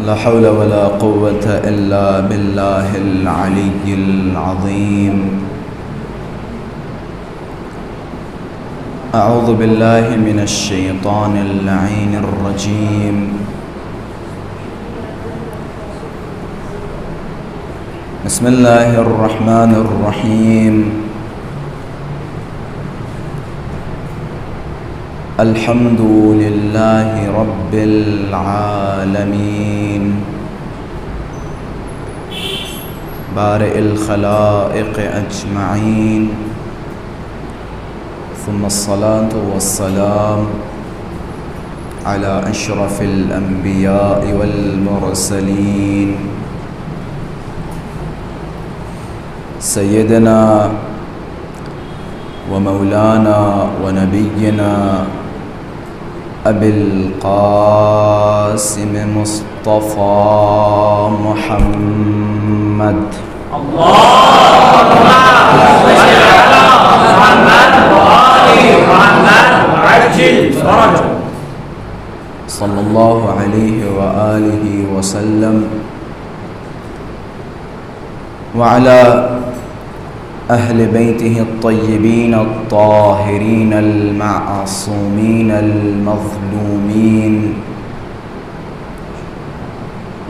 لا حول ولا قوة إلا بالله العلي العظيم. أعوذ بالله من الشيطان اللعين الرجيم. بسم الله الرحمن الرحيم. الحمد لله رب العالمين بارئ الخلائق أجمعين، ثم الصلاة والسلام على أشرف الأنبياء والمرسلين سيدنا ومولانا ونبينا أبي القاسم مصطفى محمد. اللهم صل على محمد وآل محمد وعجل فرجه صلى الله عليه وآله وسلم، وعلى أهل بيته الطيبين الطاهرين المعصومين المظلومين،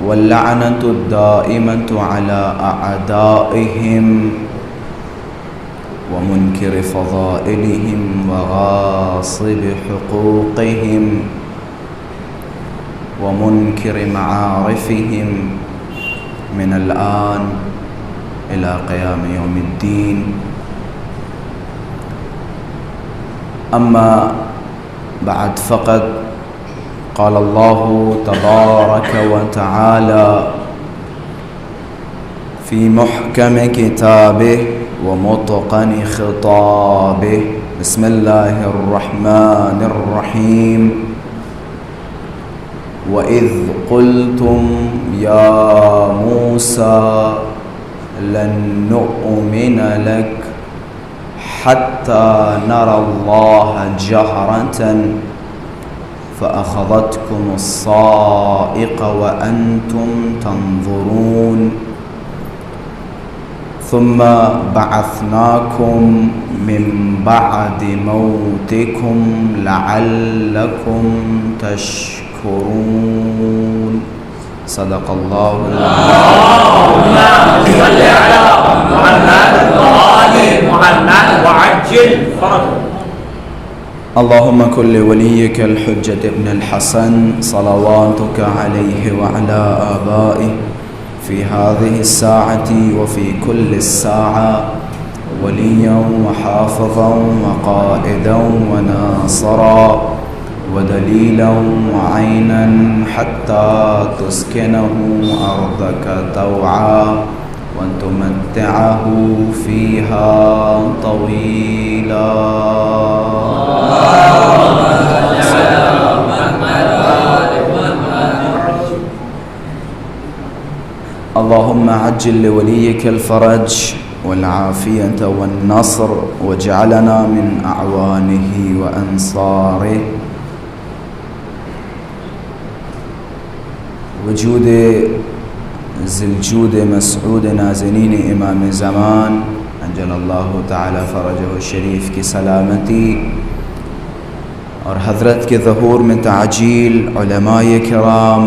واللعنة الدائمة على أعدائهم ومنكر فضائلهم وغاصب حقوقهم ومنكر معارفهم من الآن إلى قيام يوم الدين. أما بعد، فقد قال الله تبارك وتعالى في محكم كتابه ومتقن خطابه: بسم الله الرحمن الرحيم. وإذ قلتم يا موسى لن نؤمن لك حتى نرى الله جهرة فأخذتكم الصاعقة وأنتم تنظرون، ثم بعثناكم من بعد موتكم لعلكم تشكرون. صدق الله اللهم صل على محمد وآل محمد وعجل فرجه. اللهم كن لوليك الحجة ابن الحسن صلواتك عليه وعلى آبائه في هذه الساعة وفي كل الساعة وليا وحافظا وقائدا وناصرا ودليلا وعينا حتى تسكنه أرضك طوعا وتمتعه فيها طويلا. اللهم عجل لوليك الفرج والعافية والنصر، واجعلنا من أعوانه وأنصاره. وجود ذی الجود مسعود نازنین امام زمان عجل اللہ تعالی فرجہ الشریف کی سلامتی، اور حضرت کے ظہور میں تعجیل، علماء کرام،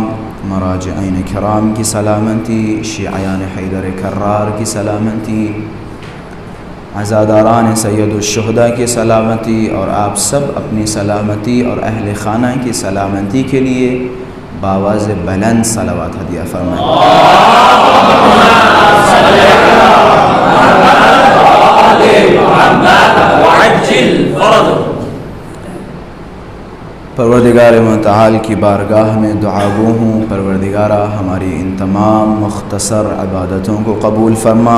مراجعین کرام کی سلامتی، شیعیان حیدر کرار کی سلامتی، عزاداران سید الشہداء کی سلامتی، اور آپ سب اپنی سلامتی اور اہل خانہ کی سلامتی کے لیے باواز بلند صلوات ہدیہ فرمائیں۔ پروردگار متعال کی بارگاہ میں دعا گو ہوں، پروردگارہ ہماری ان تمام مختصر عبادتوں کو قبول فرما۔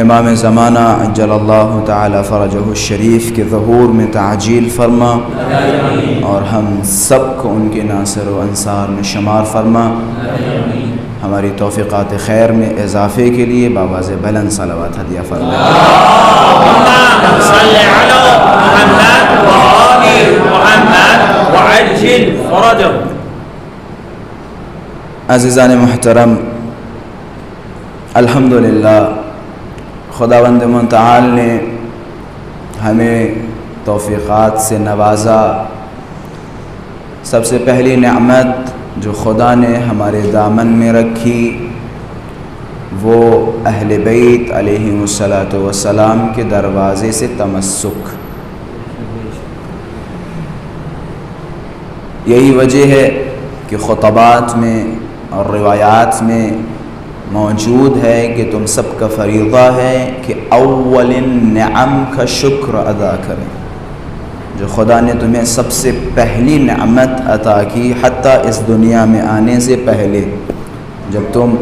امام زمانہ عجل اللہ تعالی فرجہ الشریف کے ظہور میں تعجیل فرما، اور ہم سب کو ان کے ناصر و انصار میں شمار فرما۔ ہماری توفیقات خیر میں اضافے کے لیے باواز بلند صلوات ہدیہ فرما۔ اللہم صلی علی محمد و آل محمد وعجل فرجہ۔ عزیزان محترم، الحمدللہ خداوند متعال نے ہمیں توفیقات سے نوازا۔ سب سے پہلی نعمت جو خدا نے ہمارے دامن میں رکھی وہ اہل بیت علیہم الصلاۃ والسلام کے دروازے سے تمسک۔ یہی وجہ ہے کہ خطبات میں اور روایات میں موجود ہے کہ تم سب کا فریضہ ہے کہ اول نعم کا شکر ادا کریں۔ جو خدا نے تمہیں سب سے پہلی نعمت عطا کی، حتیٰ اس دنیا میں آنے سے پہلے، جب تم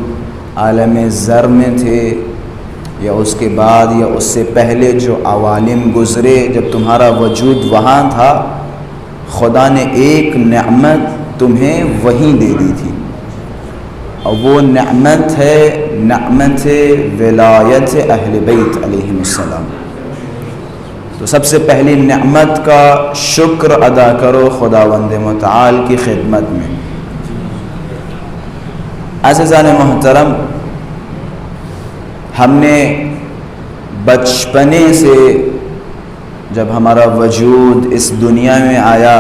عالم زر میں تھے یا اس کے بعد یا اس سے پہلے جو عوالم گزرے، جب تمہارا وجود وہاں تھا، خدا نے ایک نعمت تمہیں وہیں دے دی تھی، اور وہ نعمت ہے نعمت ولایت اہل بیت علیہم السلام۔ تو سب سے پہلی نعمت کا شکر ادا کرو خداوند متعال کی خدمت میں۔ عزیزان محترم، ہم نے بچپنے سے جب ہمارا وجود اس دنیا میں آیا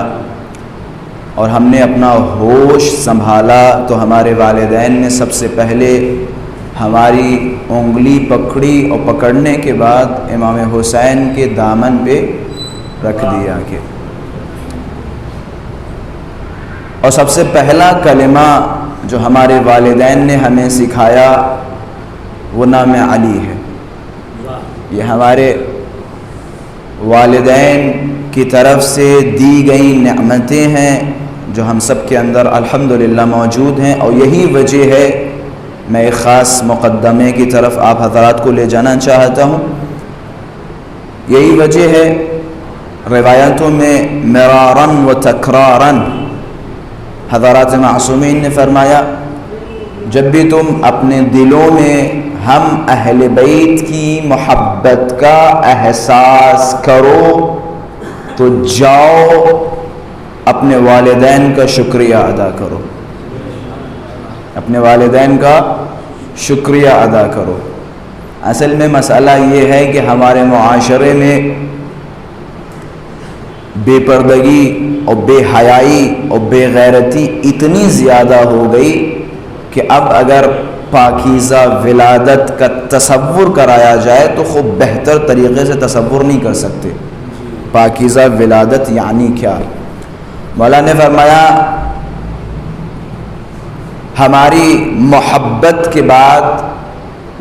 اور ہم نے اپنا ہوش سنبھالا تو ہمارے والدین نے سب سے پہلے ہماری انگلی پکڑی، اور پکڑنے کے بعد امام حسین کے دامن پہ رکھ دیا کہ، اور سب سے پہلا کلمہ جو ہمارے والدین نے ہمیں سکھایا وہ نام علی ہے۔ یہ ہمارے والدین کی طرف سے دی گئی نعمتیں ہیں جو ہم سب کے اندر الحمدللہ موجود ہیں، اور یہی وجہ ہے میں ایک خاص مقدمے کی طرف آپ حضرات کو لے جانا چاہتا ہوں۔ یہی وجہ ہے روایتوں میں مراراً و تکراراً حضرات معصومین نے فرمایا، جب بھی تم اپنے دلوں میں ہم اہل بیت کی محبت کا احساس کرو تو جاؤ اپنے والدین کا شکریہ ادا کرو، اپنے والدین کا شکریہ ادا کرو۔ اصل میں مسئلہ یہ ہے کہ ہمارے معاشرے میں بے پردگی اور بے حیائی اور بے غیرتی اتنی زیادہ ہو گئی کہ اب اگر پاکیزہ ولادت کا تصور کرایا جائے تو خوب بہتر طریقے سے تصور نہیں کر سکتے۔ پاکیزہ ولادت یعنی کیا؟ مولانا نے فرمایا، ہماری محبت کے بعد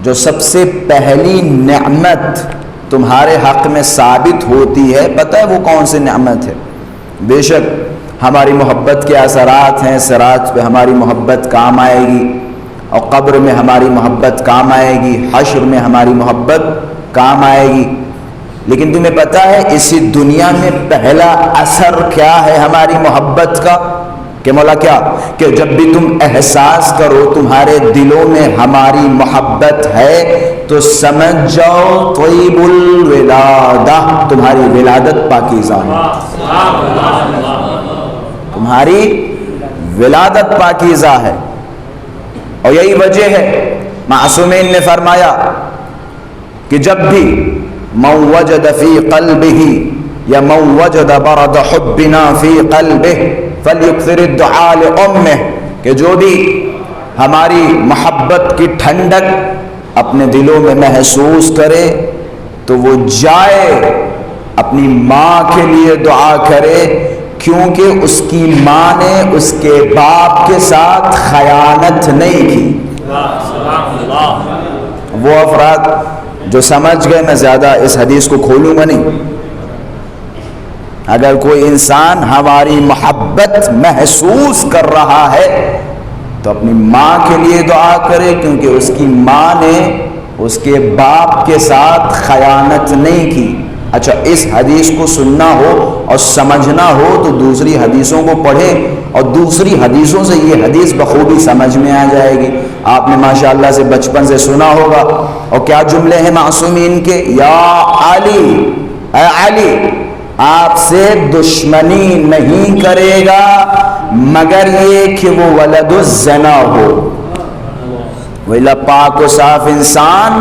جو سب سے پہلی نعمت تمہارے حق میں ثابت ہوتی ہے، پتہ ہے وہ کون سی نعمت ہے؟ بے شک ہماری محبت کے اثرات ہیں، صراط پہ ہماری محبت کام آئے گی، اور قبر میں ہماری محبت کام آئے گی، حشر میں ہماری محبت کام آئے گی، لیکن تمہیں پتہ ہے اسی دنیا میں پہلا اثر کیا ہے ہماری محبت کا؟ کہ مولا کیا کہ جب بھی تم احساس کرو تمہارے دلوں میں ہماری محبت ہے تو سمجھ جاؤ طیب الولادہ، تمہاری ولادت پاکیزہ ہے، تمہاری ولادت پاکیزہ ہے۔ اور یہی وجہ ہے معصومین نے فرمایا کہ جب بھی من وجد فی قلبہ یا من وجد برد حبنا فی قلبہ فلیکثر الدعاء لأمہ، کہ جو بھی ہماری محبت کی ٹھنڈک اپنے دلوں میں محسوس کرے تو وہ جائے اپنی ماں کے لیے دعا کرے، کیونکہ اس کی ماں نے اس کے باپ کے ساتھ خیانت نہیں کی۔ وہ افراد جو سمجھ گئے، میں زیادہ اس حدیث کو کھولوں گا نہیں، اگر کوئی انسان ہماری محبت محسوس کر رہا ہے تو اپنی ماں کے لیے دعا کرے، کیونکہ اس کی ماں نے اس کے باپ کے ساتھ خیانت نہیں کی۔ اچھا، اس حدیث کو سننا ہو اور سمجھنا ہو تو دوسری حدیثوں کو پڑھیں، اور دوسری حدیثوں سے یہ حدیث بخوبی سمجھ میں آ جائے گی۔ آپ نے ماشاءاللہ سے بچپن سے سنا ہوگا، اور کیا جملے ہیں معصومین کے؟ یا علی، اے علی، آپ سے دشمنی نہیں کرے گا مگر یہ کہ وہ ولد الزنا ہو. ویلا پاک و صاف انسان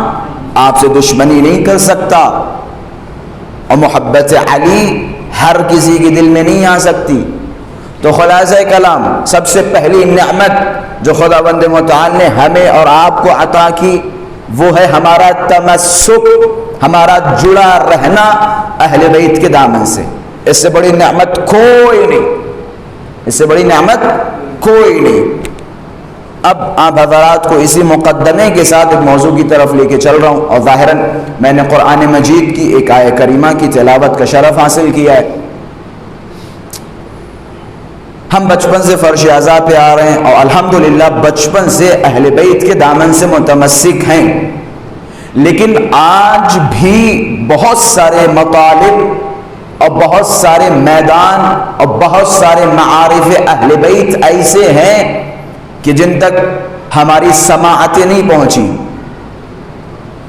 آپ سے دشمنی نہیں کر سکتا، اور محبت علی ہر کسی کے دل میں نہیں آ سکتی. تو خلاصہ کلام، سب سے پہلی نعمت جو خداوند متعال نے ہمیں اور آپ کو عطا کی وہ ہے ہمارا تمسک، ہمارا جڑا رہنا اہل بیت کے دامن سے. اس سے بڑی نعمت کوئی نہیں، اس سے بڑی نعمت کوئی نہیں. اب آپ حضرات کو اسی مقدمے کے ساتھ ایک موضوع کی طرف لے کے چل رہا ہوں، اور ظاہراً میں نے قرآن مجید کی ایک آیہ کریمہ کی تلاوت کا شرف حاصل کیا ہے. ہم بچپن سے فرش اعضاء پہ آ رہے ہیں اور الحمدللہ بچپن سے اہل بیت کے دامن سے متمسک ہیں، لیکن آج بھی بہت سارے مطالب اور بہت سارے میدان اور بہت سارے معارف اہل بیت ایسے ہیں کہ جن تک ہماری سماعتیں نہیں پہنچی،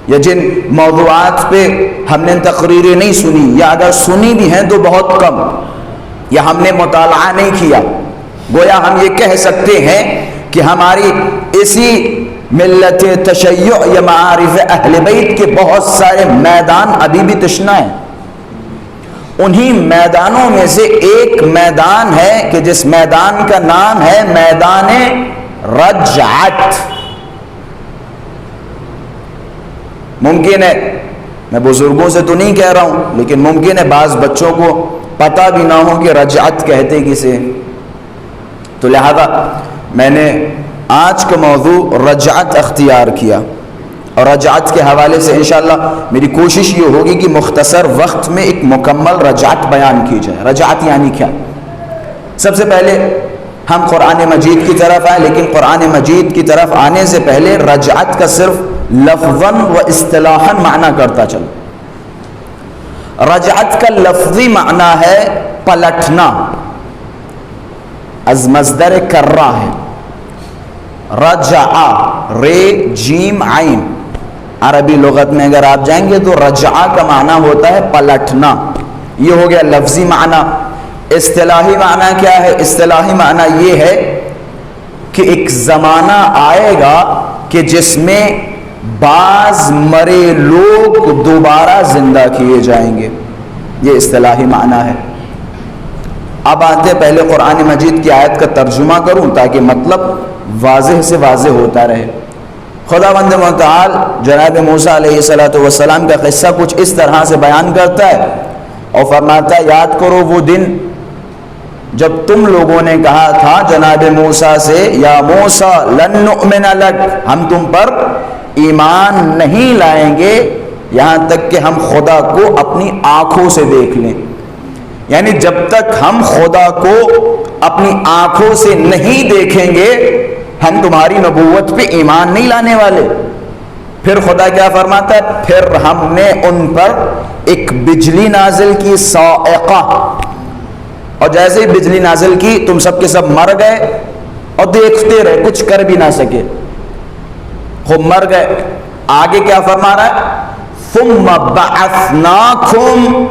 یا جن موضوعات پہ ہم نے تقریریں نہیں سنی، یا اگر سنی بھی ہیں تو بہت کم، یا ہم نے مطالعہ نہیں کیا. گویا ہم یہ کہہ سکتے ہیں کہ ہماری اسی ملت تشیع یا معارف اہل بیت کے بہت سارے میدان ابھی بھی تشنا ہیں. انہی میدانوں میں سے ایک میدان ہے کہ جس میدان کا نام ہے میدان رجعت. ممکن ہے، میں بزرگوں سے تو نہیں کہہ رہا ہوں، لیکن ممکن ہے بعض بچوں کو پتہ بھی نہ ہو کہ رجعت کہتے کسے. تو لہذا میں نے آج کا موضوع رجعت اختیار کیا، اور رجعت کے حوالے سے انشاءاللہ میری کوشش یہ ہوگی کہ مختصر وقت میں ایک مکمل رجعت بیان کی جائے. رجعت یعنی کیا؟ سب سے پہلے ہم قرآن مجید کی طرف آئیں، لیکن قرآن مجید کی طرف آنے سے پہلے رجعت کا صرف لفظاً و اصطلاحاً معنی کرتا چلو. رجعت کا لفظی معنی ہے پلٹنا، از مصدر کرہ ہے. رجع، رے جیم عین. عربی لغت میں اگر آپ جائیں گے تو رجع کا معنی ہوتا ہے پلٹنا. یہ ہو گیا لفظی معنی. اصطلاحی معنی کیا ہے؟ اصطلاحی معنی یہ ہے کہ ایک زمانہ آئے گا کہ جس میں بعض مرے لوگ دوبارہ زندہ کیے جائیں گے. یہ اصطلاحی معنی ہے. اب آتے پہلے قرآن مجید کی آیت کا ترجمہ کروں تاکہ مطلب واضح سے واضح ہوتا رہے. خداوند متعال جناب موسیٰ علیہ السلام کا قصہ کچھ اس طرح سے بیان کرتا ہے اور فرماتا ہے یاد کرو وہ دن جب تم لوگوں نے کہا تھا جناب موسیٰ سے یا موسیٰ لن نؤمن لک، ہم تم پر ایمان نہیں لائیں گے یہاں تک کہ ہم خدا کو اپنی آنکھوں سے دیکھ لیں. یعنی جب تک ہم خدا کو اپنی آنکھوں سے نہیں دیکھیں گے ہم تمہاری نبوت پہ ایمان نہیں لانے والے. پھر خدا کیا فرماتا ہے؟ پھر ہم نے ان پر ایک بجلی نازل کی، صاعقہ، اور جیسے ہی بجلی نازل کی تم سب کے سب مر گئے اور دیکھتے رہے، کچھ کر بھی نہ سکے، خوب مر گئے. آگے کیا فرما رہا ہے؟ ثم بعثناکم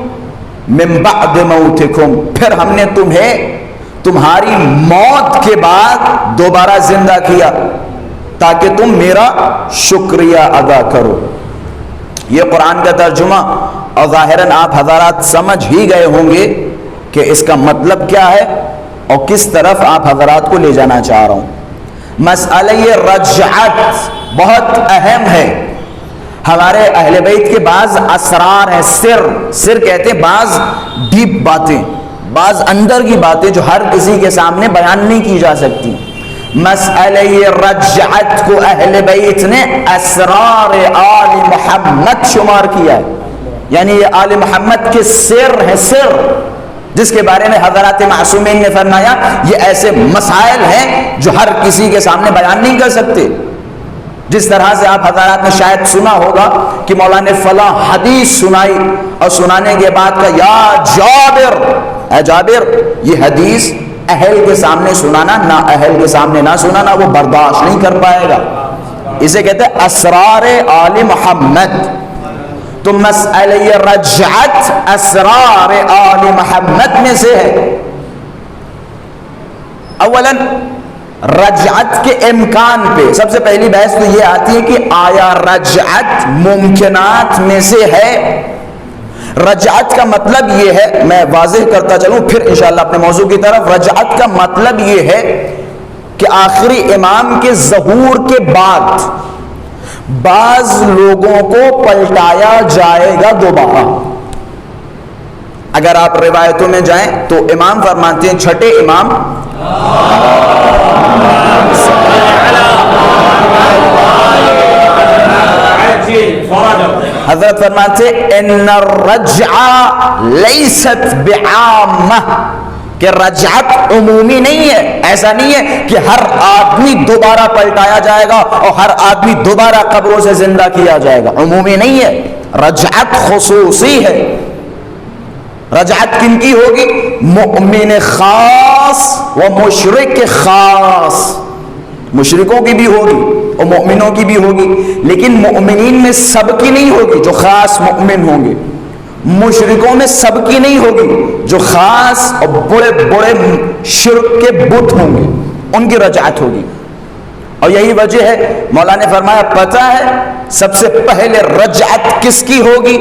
من بعد موتکم، پھر ہم نے تمہیں تمہاری موت کے بعد دوبارہ زندہ کیا تاکہ تم میرا شکریہ ادا کرو. یہ قرآن کا ترجمہ، اور ظاہراً آپ حضرات سمجھ ہی گئے ہوں گے کہ اس کا مطلب کیا ہے اور کس طرف آپ حضرات کو لے جانا چاہ رہا ہوں. مسئلہ رجعت بہت اہم ہے. ہمارے اہل بیت کے بعض اسرار ہیں، سر کہتے ہیں بعض ڈیپ باتیں، بعض اندر کی باتیں جو ہر کسی کے سامنے بیان نہیں کی جا سکتی. مسئلہ رجعت کو اہل بیت نے اسرار آل محمد شمار کیا ہے. یعنی یہ آل محمد کے سر ہیں، سر جس کے بارے میں حضرات معصومین نے فرمایا یہ ایسے مسائل ہیں جو ہر کسی کے سامنے بیان نہیں کر سکتے. جس طرح سے آپ حضرات نے شاید سنا ہوگا کہ مولا نے فلاں حدیث سنائی اور سنانے کے بعد کہا یا جابر، اے جابر، یہ حدیث اہل کے سامنے سنانا، نہ اہل کے سامنے نہ سنانا وہ برداشت نہیں کر پائے گا. اسے کہتے ہیں اسرار آل محمد. تو مسئلہ رجعت اسرار آل محمد میں سے ہے. اولاً رجعت کے امکان پہ سب سے پہلی بحث تو یہ آتی ہے کہ آیا رجعت ممکنات میں سے ہے؟ رجعت کا مطلب یہ ہے، میں واضح کرتا چلوں پھر انشاءاللہ اپنے موضوع کی طرف. رجعت کا مطلب یہ ہے کہ آخری امام کے ظہور کے بعد بعض لوگوں کو پلٹایا جائے گا دوبارہ. اگر آپ روایتوں میں جائیں تو امام فرماتے ہیں، چھٹے امام حضرت فرماتے ان الرجعہ لیست بعامہ، کہ رجعت عمومی نہیں ہے. ایسا نہیں ہے کہ ہر آدمی دوبارہ پلٹایا جائے گا اور ہر آدمی دوبارہ قبروں سے زندہ کیا جائے گا. عمومی نہیں ہے، رجعت خصوصی ہے. رجعت کن کی ہوگی؟ مؤمن خاص و مشرک خاص. مشرکوں کی بھی ہوگی اور مؤمنوں کی بھی ہوگی، لیکن مؤمنین میں سب کی نہیں ہوگی جو خاص مؤمن ہوں گے. مشرکوں میں سب کی نہیں ہوگی جو خاص اور بڑے بڑے شرک کے بت ہوں گے، ان کی رجعت ہوگی. اور یہی وجہ ہے مولا نے فرمایا پتہ ہے سب سے پہلے رجعت کس کی ہوگی؟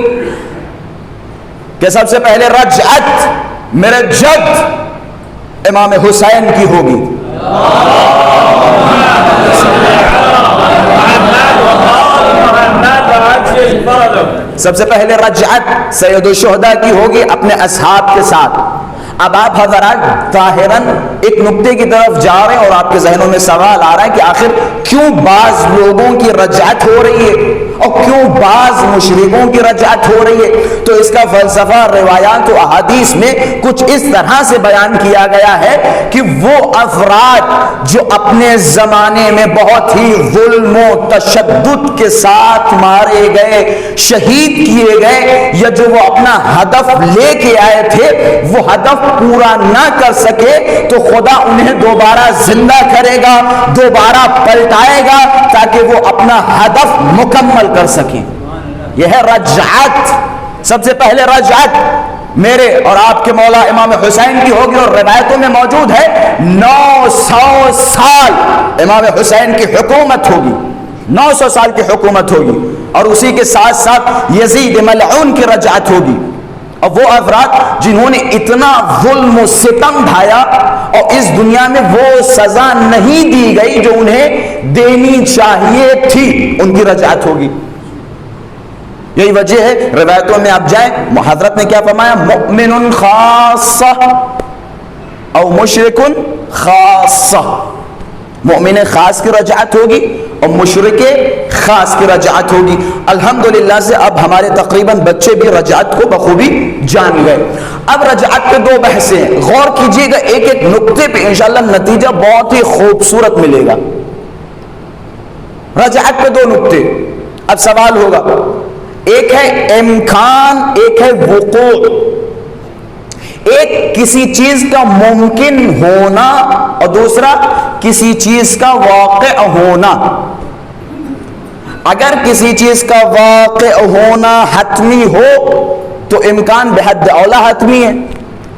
کہ سب سے پہلے رجعت میرے جد امام حسین کی ہوگی. سب سے پہلے رجعت سید الشہداء کی ہوگی اپنے اصحاب کے ساتھ. اب آپ حضرات ظاہراً ایک نقطے کی طرف جا رہے ہیں اور آپ کے ذہنوں میں سوال آ رہا ہے کہ آخر کیوں بعض لوگوں کی رجعت ہو رہی ہے اور کیوں بعض مشرکوں کی رجعت ہو رہی ہے؟ تو اس کا فلسفہ روایات و احادیث میں کچھ اس طرح سے بیان کیا گیا ہے کہ وہ افراد جو اپنے زمانے میں بہت ہی ظلم و تشدد کے ساتھ مارے گئے، شہید کیے گئے، یا جو وہ اپنا ہدف لے کے آئے تھے وہ ہدف پورا نہ کر سکے، تو خدا انہیں دوبارہ زندہ کرے گا، دوبارہ پلٹائے گا تاکہ وہ اپنا ہدف مکمل کر سکیں. یہ ہے رجعت. سب سے پہلے رجعت میرے اور آپ کے مولا امام حسین کی ہوگی، اور روایتوں میں موجود ہے 900 سال امام حسین کی حکومت ہوگی. 900 سال کی حکومت ہوگی، اور اسی کے ساتھ ساتھ یزید ملعون کی رجعت ہوگی. اور وہ افراد جنہوں نے اتنا ظلم و ستم ڈھایا اور اس دنیا میں وہ سزا نہیں دی گئی جو انہیں دینی چاہیے تھی، ان کی رجعت ہوگی. یہی وجہ ہے روایتوں میں آپ جائیں حضرت نے کیا فرمایا؟ مؤمن خاصہ او مشرک خاصہ. مؤمن خاص کی رجعت ہوگی اور مشرک خاص کی رجعت ہوگی. الحمدللہ سے اب ہمارے تقریباً بچے بھی رجعت کو بخوبی جان گئے. اب رجعت پہ دو بحثیں ہیں، غور کیجئے گا ایک ایک نقطے پہ، انشاءاللہ نتیجہ بہت ہی خوبصورت ملے گا. رجعت پہ دو نقطے. اب سوال ہوگا، ایک ہے امکان، ایک ہے وقوع. ایک کسی چیز کا ممکن ہونا اور دوسرا کسی چیز کا واقع ہونا. اگر کسی چیز کا واقع ہونا حتمی ہو تو امکان بحد اولا حتمی ہے.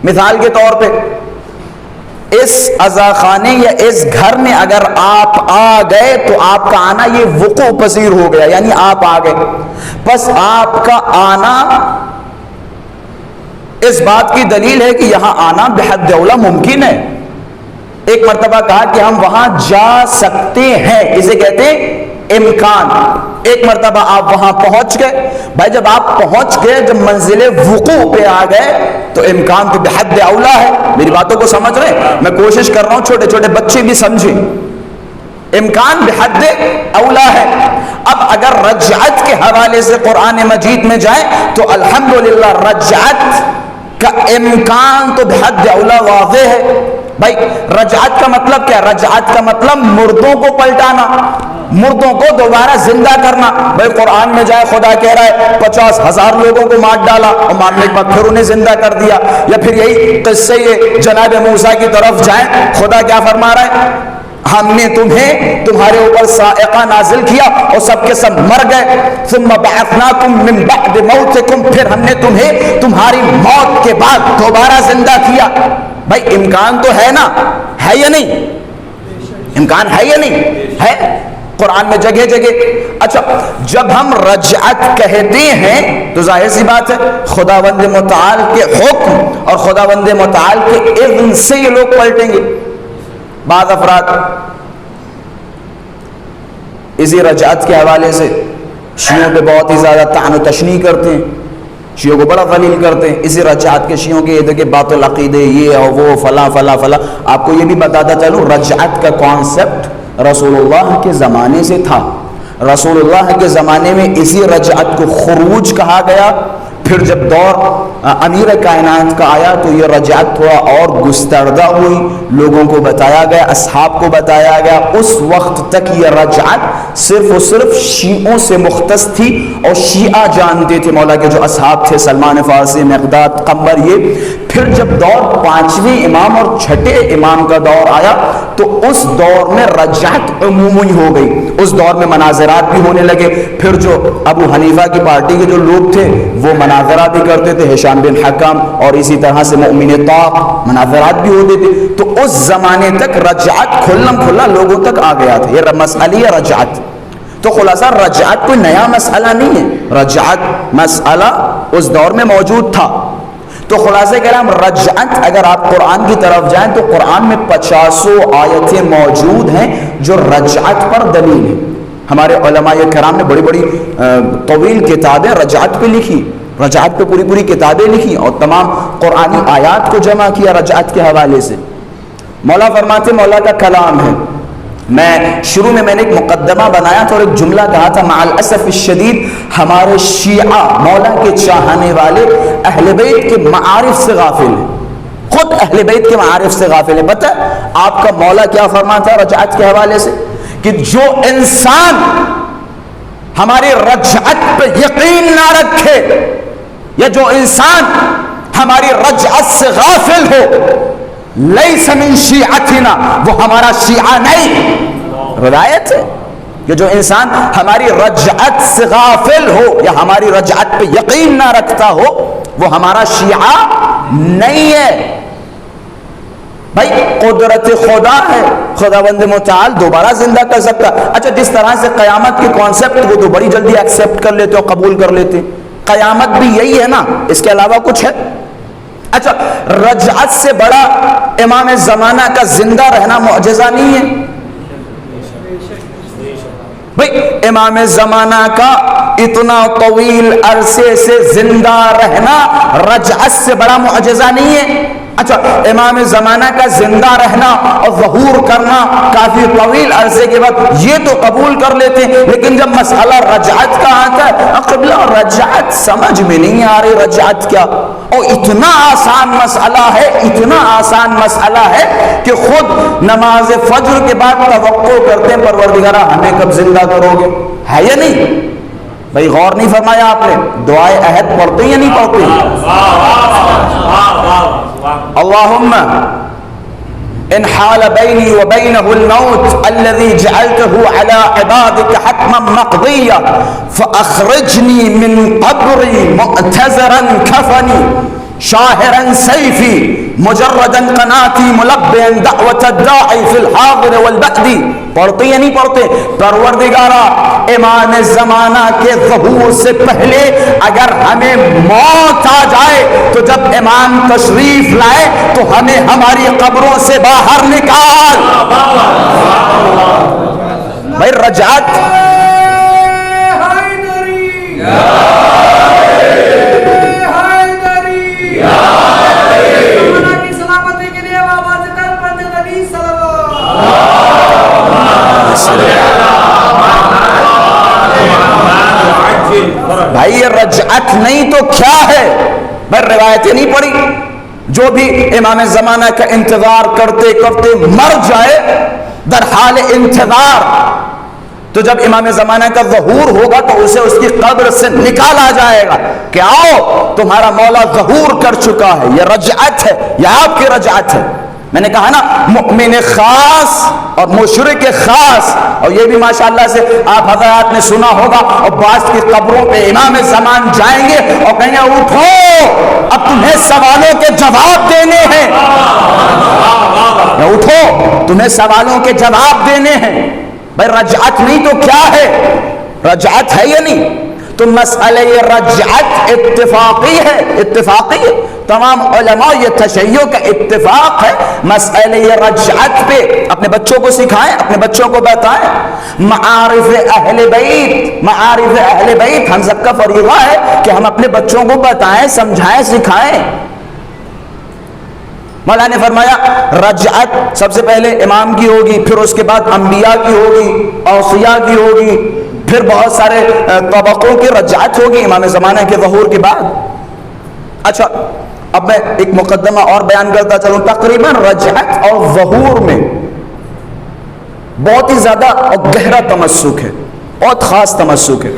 مثال کے طور پہ اس عزاخانے یا اس گھر میں اگر آپ آ گئے تو آپ کا آنا یہ وقوع پذیر ہو گیا، یعنی آپ آ گئے. بس آپ کا آنا اس بات کی دلیل ہے کہ یہاں آنا بحد اولا ممکن ہے. ایک مرتبہ کہا کہ ہم وہاں جا سکتے ہیں، اسے کہتے ہیں امکان. ایک مرتبہ آپ وہاں پہنچ گئے. بھائی جب آپ پہنچ گئے، جب منزل وقوع پہ آ گئے تو امکان تو بحد اولا ہے. میری باتوں کو سمجھ رہے ہیں؟ میں کوشش کر رہا ہوں چھوٹے چھوٹے بچے بھی سمجھیں. امکان بحد اولا ہے. اب اگر رجعت کے حوالے سے قرآن مجید میں جائیں تو الحمدللہ رجعت کا امکان تو بحد اولا واضح ہے. بھائی رجعت کا مطلب کیا؟ رجعت کا مطلب مردوں کو پلٹانا، مردوں کو دوبارہ زندہ کرنا. بھائی قرآن میں جائے خدا کہہ رہا ہے 50,000 لوگوں کو مار ڈالا اور مارنے کے بعد پھر انہیں زندہ کر دیا. یا پھر یہی قصے جناب موسیٰ کی طرف جائیں، خدا کیا فرما رہا ہے؟ ہم نے تمہیں تمہارے اوپر صاعقہ نازل کیا اور سب کے سب مر گئے. ثم بعثناکم من بعد موتکم، پھر ہم نے تمہیں تمہاری موت کے بعد دوبارہ زندہ کیا. بھائی امکان تو ہے نا، ہے یا نہیں؟ امکان ہے یا نہیں؟ ہے قرآن میں جگہ جگہ۔ اچھا جب ہم رجعت کہتے ہیں تو ظاہر سی بات ہے خداوند متعال کے حکم اور خداوند متعال کے اذن سے یہ لوگ پلٹیں گے۔ بعض افراد اسی رجعت کے حوالے سے شیعوں پہ بہت ہی زیادہ طعن و تشنیع کرتے ہیں، شیعوں کو بڑا ذلیل کرتے ہیں۔ اسی رجعت کے شیعوں کے یہ کہ بات العقیدے یہ اور وہ فلاں فلاں فلاں۔ آپ کو یہ بھی بتاتا چلوں رجعت کا کانسیپٹ رسول اللہ کے زمانے سے تھا۔ رسول اللہ کے زمانے میں اسی رجعت کو خروج کہا گیا، پھر جب دور امیر کائنات کا آیا تو یہ رجعت تھوڑا اور گستردہ ہوئی، لوگوں کو بتایا گیا، اصحاب کو بتایا گیا۔ اس وقت تک یہ رجعت صرف و صرف شیعوں سے مختص تھی اور شیعہ جانتے تھے، مولا کے جو اصحاب تھے سلمان فارسی، مقداد، قمر۔ یہ پھر جب دور پانچویں امام اور چھٹے امام کا دور آیا تو اس دور میں رجعت عمومی ہو گئی، اس دور میں مناظرات بھی ہونے لگے۔ پھر جو ابو حنیفہ کی پارٹی کے جو لوگ تھے وہ مناظرہ بھی کرتے تھے، ہشام بن حکم اور اسی طرح سے مؤمن طاق، مناظرات بھی ہوتے تھے۔ تو اس زمانے تک رجعت کھلم کھلا لوگوں تک آ گیا تھا، یہ مسئلہ رجعت۔ تو خلاصہ رجعت کوئی نیا مسئلہ نہیں ہے، رجعت مسئلہ اس دور میں موجود تھا۔ تو خلاصہ کلام رجعت اگر آپ قرآن کی طرف جائیں تو قرآن میں 50 آیتیں موجود ہیں جو رجعت پر دلیل ہیں۔ ہمارے علماء کرام نے بڑی بڑی طویل کتابیں رجعت پہ لکھی، رجعت پہ پوری پوری کتابیں لکھی اور تمام قرآنی آیات کو جمع کیا رجعت کے حوالے سے۔ مولا فرماتے مولا کا کلام ہے۔ میں شروع میں نے ایک مقدمہ بنایا تھا اور ایک جملہ کہا تھا مع الاسف الشدید ہمارے شیعہ مولا کے چاہنے والے اہل بیت کے معارف سے غافل ہیں، خود اہل بیت کے معارف سے غافل ہیں۔ پتہ آپ کا مولا کیا فرماتا رجعت کے حوالے سے کہ جو انسان ہماری رجعت پہ یقین نہ رکھے یا جو انسان ہماری رجعت سے غافل ہو لیس من شیعتنا، وہ ہمارا شیعہ نہیں۔ روایت ہے کہ جو انسان ہماری رجعت سے غافل ہو یا ہماری رجعت پہ یقین نہ رکھتا ہو وہ ہمارا شیعہ نہیں ہے۔ بھائی قدرت خدا ہے، خداوند متعال دوبارہ زندہ کر سکتا۔ اچھا جس طرح سے قیامت کے کانسیپٹ وہ تو بڑی جلدی ایکسیپٹ کر لیتے اور قبول کر لیتے، قیامت بھی یہی ہے نا، اس کے علاوہ کچھ ہے؟ اچھا رجعت سے بڑا امام زمانہ کا زندہ رہنا معجزہ نہیں ہے؟ بھئی امام زمانہ کا اتنا طویل عرصے سے زندہ رہنا رجعت سے بڑا معجزہ نہیں ہے؟ اچھا امام زمانہ کا زندہ رہنا اور ظہور کرنا کافی طویل عرصے کے بعد یہ تو قبول کر لیتے ہیں، لیکن جب مسئلہ رجعت کا آتا ہے قبلہ رجعت سمجھ میں نہیں آ رہی رجعت کیا، اور اتنا آسان مسئلہ ہے، اتنا آسان مسئلہ ہے کہ خود نماز فجر کے بعد توقع کرتے ہیں پروردگارہ ہمیں کب زندہ کرو گے، ہے یا نہیں؟ بھائی غور نہیں فرمایا آپ نے؟ دعائے عہد پڑھتے یا نہیں پڑھتے؟ اللہم ان حال بینی و بینہ الموت الذي جعلته على عبادك حتما مقضيا فاخرجني من قبري معتذرا كفني شاهرا سيفي مجردا قناتي ملبيا دعوة الداعي في الحاضر والبعد۔ پڑھتے یا نہیں پڑھتے؟ پروردگارہ امام زمانہ کے ظہور سے پہلے اگر ہمیں موت آ جائے تو جب امام تشریف لائے تو ہمیں ہماری قبروں سے باہر نکال۔ بھائی رجعت بھائی یہ رجعت نہیں تو کیا ہے؟ بھائی روایتیں نہیں پڑھی؟ جو بھی امام زمانہ کا انتظار کرتے کرتے مر جائے در حال انتظار، تو جب امام زمانہ کا ظہور ہوگا تو اسے اس کی قبر سے نکالا جائے گا کہ آؤ تمہارا مولا ظہور کر چکا ہے۔ یہ رجعت ہے، یہ آپ کی رجعت ہے۔ میں نے کہا نا مؤمن خاص اور مشرک خاص. اور یہ بھی ماشاءاللہ سے آپ حضرات نے سنا ہوگا, اور بعض کی قبروں پہ امام زمان جائیں گے اور کہیں گے اٹھو اب تمہیں سوالوں کے جواب دینے ہیں, اٹھو تمہیں سوالوں کے جواب دینے ہیں. بھائی رجعت نہیں تو کیا ہے؟ رجعت ہے یا نہیں؟ تو مسئلہ یہ رجعت اتفاقی ہے, اتفاقی ہے. تمام علماء یہ تشیع کا اتفاق ہے. مسئلہ یہ رجعت پہ اپنے بچوں کو سکھائیں, اپنے بچوں کو بتائیں. معارف اہل بیت, معارف اہل بیت ہم سب کا فریضہ ہے کہ ہم اپنے بچوں کو بتائیں, سمجھائیں, سکھائیں. مولا نے فرمایا رجعت سب سے پہلے امام کی ہوگی, پھر اس کے بعد انبیاء کی ہوگی, اوصیاء کی ہوگی, پھر بہت سارے طبقوں کی رجعت ہوگی امام زمانہ کے ظہور کے بعد. اچھا اب میں ایک مقدمہ اور بیان کرتا چلوں. تقریباً رجعت اور ظہور میں بہت ہی زیادہ اور گہرا تمسک ہے, بہت خاص تمسک ہے.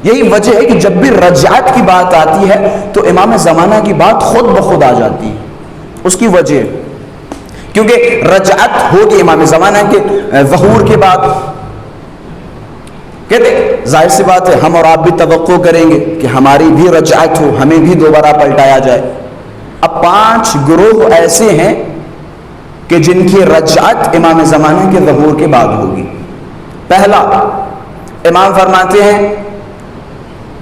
یہی وجہ ہے کہ جب بھی رجعت کی بات آتی ہے تو امام زمانہ کی بات خود بخود آ جاتی ہے. اس کی وجہ کیونکہ رجعت ہوگی امام زمانہ کے ظہور کے بعد. کہتے ظاہر سی بات ہے ہم اور آپ بھی توقع کریں گے کہ ہماری بھی رجعت ہو, ہمیں بھی دوبارہ پلٹایا جائے. اب 5 گروہ ایسے ہیں کہ جن کی رجعت امام زمانہ کے ظہور کے بعد ہوگی. پہلا, امام فرماتے ہیں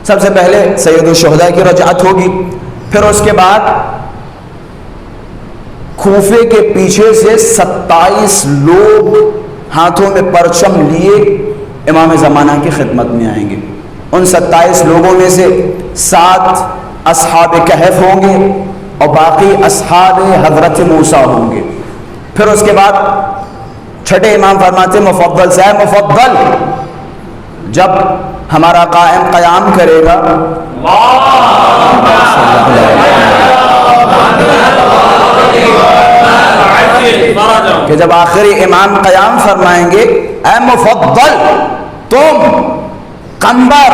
سب سے پہلے سید الشہداء کی رجعت ہوگی, پھر اس کے بعد کوفے کے پیچھے سے 27 لوگ ہاتھوں میں پرچم لیے امام زمانہ کی خدمت میں آئیں گے. ان 27 لوگوں میں سے 7 اصحاب کہف ہوں گے اور باقی اصحاب حضرت موسیٰ ہوں گے. پھر اس کے بعد چھٹے امام فرماتے مفضل سے مفضل جب ہمارا قائم قیام کرے گا کہ جب آخری امام قیام فرمائیں گے اے مفضل تم قنبر,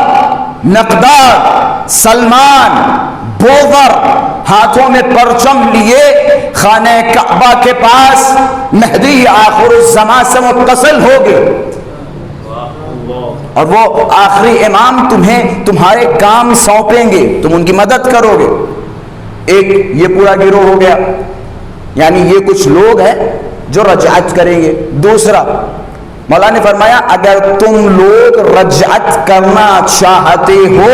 مقدار, سلمان, بوذر ہاتھوں میں پرچم لیے خانہ کعبہ کے پاس مہدی آخر الزمان سے متصل ہوگے, اور وہ آخری امام تمہیں تمہارے کام سونپیں گے, تم ان کی مدد کرو گے. ایک یہ پورا گروہ ہو گیا, یعنی یہ کچھ لوگ ہیں جو رجعت کریں گے. دوسرا مولا نے فرمایا اگر تم لوگ رجعت کرنا چاہتے ہو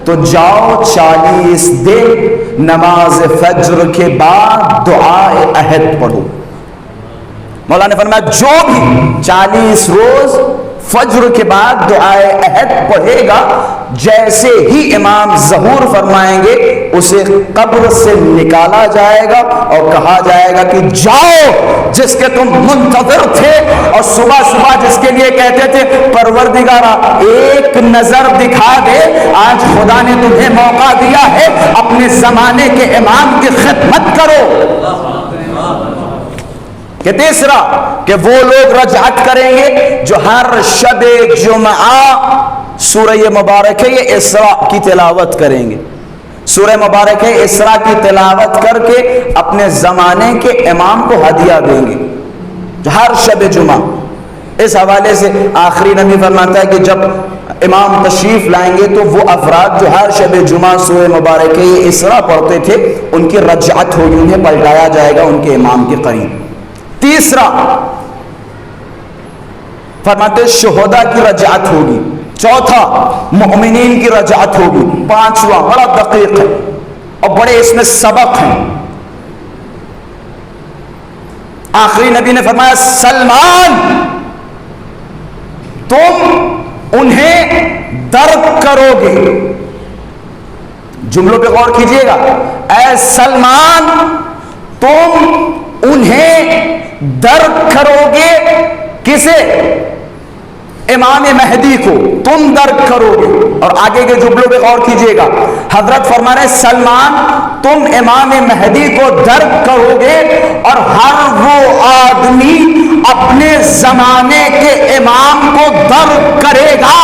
تو جاؤ 40 دن نماز فجر کے بعد دعائے عہد پڑھو. مولا نے فرمایا جو بھی 40 روز فجر کے بعد دعائے عہد پڑھے گا, جیسے ہی امام ظہور فرمائیں گے اسے قبر سے نکالا جائے گا اور کہا جائے گا کہ جاؤ جس کے تم منتظر تھے, اور صبح صبح جس کے لیے کہتے تھے پروردگارا ایک نظر دکھا دے, آج خدا نے تمہیں موقع دیا ہے اپنے زمانے کے امام کی خدمت کرو. کہ تیسرا کہ وہ لوگ رجعت کریں گے جو ہر شب جمعہ سورہ مبارکہ اسراء کی تلاوت کریں گے. سورہ مبارکہ اسراء کی تلاوت کر کے اپنے زمانے کے امام کو ہدیہ دیں گے جو ہر شب جمعہ. اس حوالے سے آخری نبی فرماتا ہے کہ جب امام تشریف لائیں گے تو وہ افراد جو ہر شب جمعہ سورہ مبارکہ اسراء پڑھتے تھے ان کی رجعت ہوگی, انہیں پلٹایا جائے گا ان کے امام کے قریب. تیسرا فرماتے شہداء کی رجعت ہوگی. چوتھا مؤمنین کی رجعت ہوگی. پانچواں بڑا دقیق ہے اور بڑے اس میں سبق ہیں. آخری نبی نے فرمایا سلمان تم انہیں درک کرو گے. جملوں پہ غور کیجئے گا. اے سلمان تم انہیں درک کرو گے. کسے؟ امام مہدی کو تم درک کرو گے. اور آگے کے جملوں پہ غور کیجئے گا. حضرت فرما رہے سلمان تم امام مہدی کو درک کرو گے, اور ہر وہ آدمی اپنے زمانے کے امام کو درک کرے گا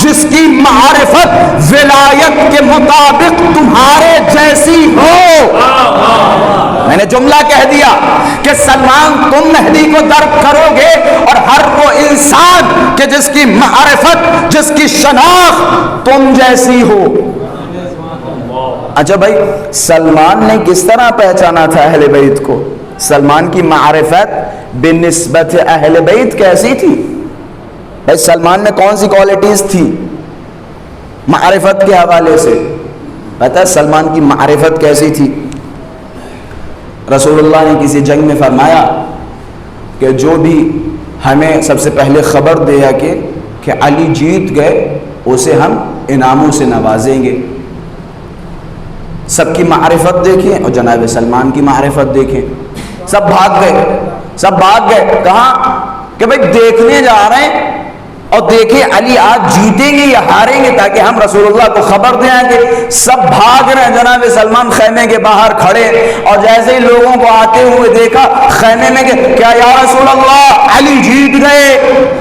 جس کی معرفت ولایت کے مطابق تمہارے جیسی ہو. میں نے جملہ کہہ دیا کہ سلمان تم مہدی کو درک کرو گے، اور ہر وہ انسان کہ جس کی معرفت، جس کی شناخت تم جیسی ہو۔ اچھا بھائی، سلمان نے کس طرح پہچانا تھا اہل بیت کو؟ سلمان کی معرفت بنسبت اہل بیت کیسی تھی؟ بھائی سلمان میں کون سی کوالٹیز تھی معرفت کے حوالے سے؟ پتہ ہے سلمان کی معرفت کیسی تھی؟ رسول اللہ نے کسی جنگ میں فرمایا کہ جو بھی ہمیں سب سے پہلے خبر دیا کہ علی جیت گئے، اسے ہم انعاموں سے نوازیں گے۔ سب کی معرفت دیکھیں اور جناب سلمان کی معرفت دیکھیں، سب بھاگ گئے کہاں کہ بھئی دیکھنے جا رہے ہیں اور دیکھیں علی آج جیتیں گے یا ہاریں گے تاکہ ہم رسول اللہ کو خبر دیں گے۔ سب بھاگ رہے ہیں، جناب سلمان خیمے کے باہر کھڑے، اور جیسے ہی لوگوں کو آتے ہوئے دیکھا خیمے میں کہ کیا یا رسول اللہ علی جیت گئے،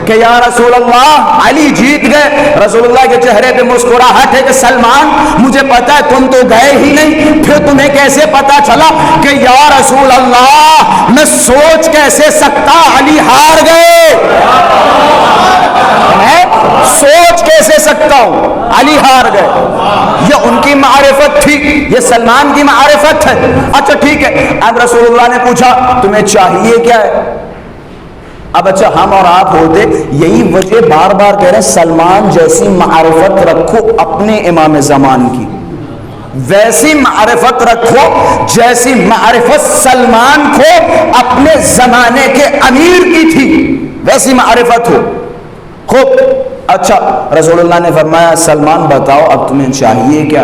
کہ یا رسول اللہ علی جیت گئے۔ رسول اللہ کے چہرے پہ مسکراہٹ ہے کہ سلمان مجھے پتا ہے تم تو گئے ہی نہیں، پھر تمہیں کیسے پتا چلا؟ کہ یا رسول اللہ میں سوچ کیسے سکتا علی ہار گئے، میں سوچ کیسے سکتا ہوں علی ہار گئے۔ یہ ان کی معرفت تھی، یہ سلمان کی معرفت ہے۔ اچھا ٹھیک ہے، اب رسول اللہ نے پوچھا تمہیں چاہیے کیا ہے؟ اب اچھا ہم اور آپ ہوتے، یہی وجہ بار بار کہہ رہے ہیں سلمان جیسی معرفت رکھو اپنے امام زمان کی، ویسی معرفت رکھو جیسی معرفت سلمان کو اپنے زمانے کے امیر کی تھی، ویسی معرفت ہو۔ خوب اچھا رسول اللہ نے فرمایا سلمان بتاؤ اب تمہیں چاہیے کیا؟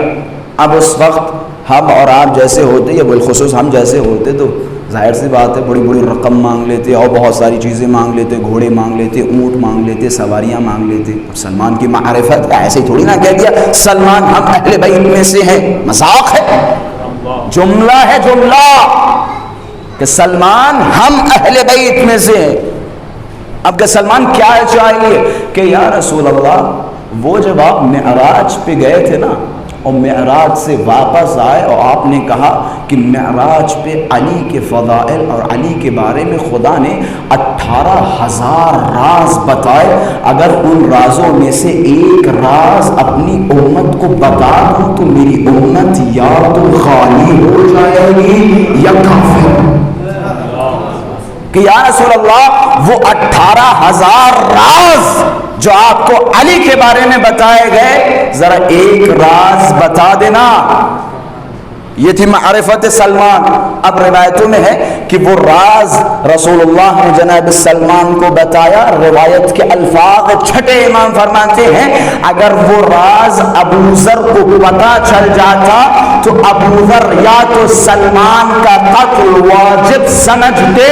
اب اس وقت ہم اور آپ جیسے ہوتے، یا بالخصوص ہم جیسے ہوتے تو ظاہر سی بات ہے بڑی بڑی رقم مانگ لیتے اور بہت ساری چیزیں مانگ لیتے، گھوڑے مانگ لیتے، اونٹ مانگ لیتے، سواریاں مانگ لیتے۔ سلمان کی معرفت ایسے ہی تھوڑی نہ کہہ دیا سلمان ہم اہل بیت میں سے ہیں، مذاق ہے، جملہ ہے، جملہ کہ سلمان ہم اہل بیت میں سے ہیں۔ اب کہ سلمان کیا چاہیے؟ کہ یا رسول اللہ وہ جب آپ معراج پہ گئے تھے نا اور معراج سے واپس آئے اور آپ نے کہا کہ معراج پہ علی کے فضائل اور علی کے بارے میں خدا نے 18,000 راز بتائے، اگر ان رازوں میں سے ایک راز اپنی امت کو بتا دوں تو میری امت یا تو خالی ہو جائے گی یا کافر۔ کہ یا رسول اللہ وہ 18,000 راز جو آپ کو علی کے بارے میں بتائے گئے، ذرا ایک راز بتا دینا۔ یہ تھی معرفت سلمان۔ اب روایتوں میں ہے کہ وہ راز رسول اللہ نے جناب سلمان کو بتایا، روایت کے الفاظ چھٹے امام فرماتے ہیں اگر وہ راز ابو ذر کو پتا چل جاتا تو ابو ذر یا تو سلمان کا قتل واجب سمجھتے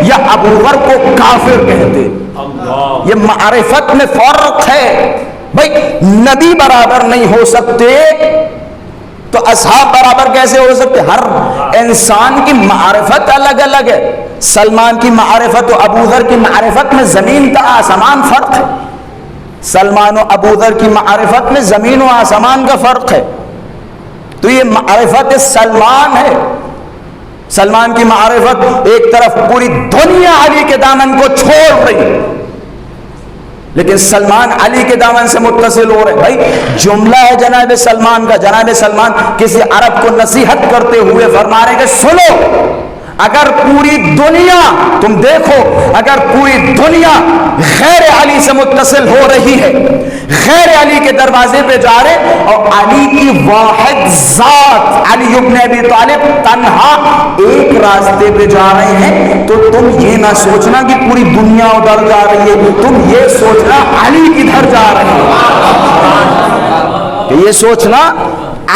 یا ابو ذر کو کافر کہتے۔ یہ معرفت میں فرق ہے بھائی، نبی برابر نہیں ہو سکتے تو اصحاب برابر کیسے ہو سکتے؟ ہر انسان کی معرفت الگ الگ ہے۔ سلمان کی معرفت و ابو ذر کی معرفت میں زمین کا آسمان فرق ہے، سلمان و ابو ذر کی معرفت میں زمین و آسمان کا فرق ہے۔ تو یہ معرفت سلمان ہے۔ سلمان کی معرفت ایک طرف پوری دنیا علی کے دامن کو چھوڑ رہی، لیکن سلمان علی کے دامن سے متصل ہو رہے۔ بھائی جملہ ہے جناب سلمان کا، جناب سلمان کسی عرب کو نصیحت کرتے ہوئے فرما رہے کہ سنو، اگر پوری دنیا تم دیکھو، اگر پوری دنیا غیر علی سے متصل ہو رہی ہے، غیر علی کے دروازے پہ جا رہے اور علی کی واحد ذات علی ابن ابی طالب تنہا ایک راستے پہ جا رہے ہیں، تو تم یہ نہ سوچنا کہ پوری دنیا ادھر جا رہی ہے، تم یہ سوچنا علی کدھر جا رہے ہیں، کہ یہ سوچنا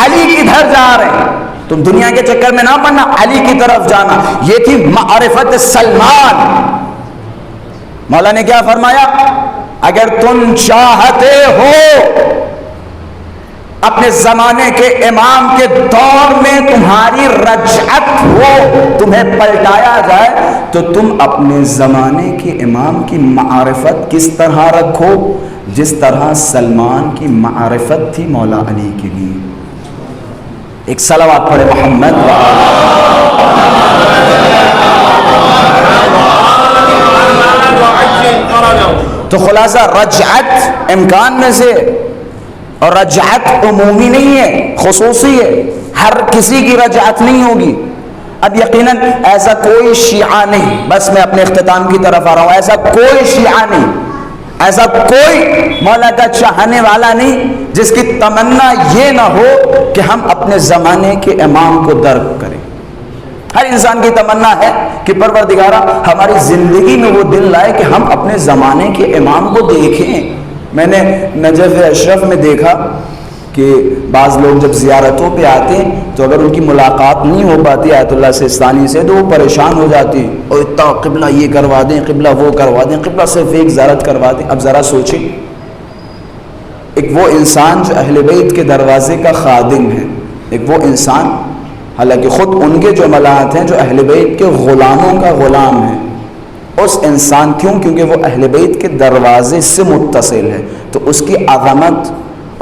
علی کدھر جا رہے ہیں، تم دنیا کے چکر میں نہ پڑنا، علی کی طرف جانا۔ یہ تھی معرفت سلمان۔ مولا نے کیا فرمایا؟ اگر تم چاہتے ہو اپنے زمانے کے امام کے دور میں تمہاری رجعت ہو، تمہیں پلٹایا جائے، تو تم اپنے زمانے کے امام کی معرفت کس طرح رکھو؟ جس طرح سلمان کی معرفت تھی مولا علی کے لیے۔ ایک صلوات پڑھے محمد تو خلاصہ رجعت امکان میں سے، اور رجعت عمومی نہیں ہے، خصوصی ہے، ہر کسی کی رجعت نہیں ہوگی۔ اب یقیناً ایسا کوئی شیعہ نہیں، بس میں اپنے اختتام کی طرف آ رہا ہوں، ایسا کوئی شیعہ نہیں، ایسا کوئی مولا کا چاہنے والا نہیں جس کی تمنا یہ نہ ہو کہ ہم اپنے زمانے کے امام کو درک کریں۔ ہر انسان کی تمنا ہے کہ پروردگارہ ہماری زندگی میں وہ دل لائے کہ ہم اپنے زمانے کے امام کو دیکھیں۔ میں نے نجف اشرف میں دیکھا کہ بعض لوگ جب زیارتوں پہ آتے ہیں تو اگر ان کی ملاقات نہیں ہو پاتی آیت اللہ سیستانی سے تو وہ پریشان ہو جاتے ہیں، اور اتنا قبلہ یہ کروا دیں، قبلہ وہ کروا دیں، قبلہ صرف ایک زیارت کروا دیں۔ اب ذرا سوچیں، ایک وہ انسان جو اہل بیت کے دروازے کا خادم ہے، ایک وہ انسان حالانکہ خود ان کے جو ملاحت ہیں جو اہل بیت کے غلاموں کا غلام ہے، اس انسان کیونکہ وہ اہل بیت کے دروازے سے متصل ہے تو اس کی عظمت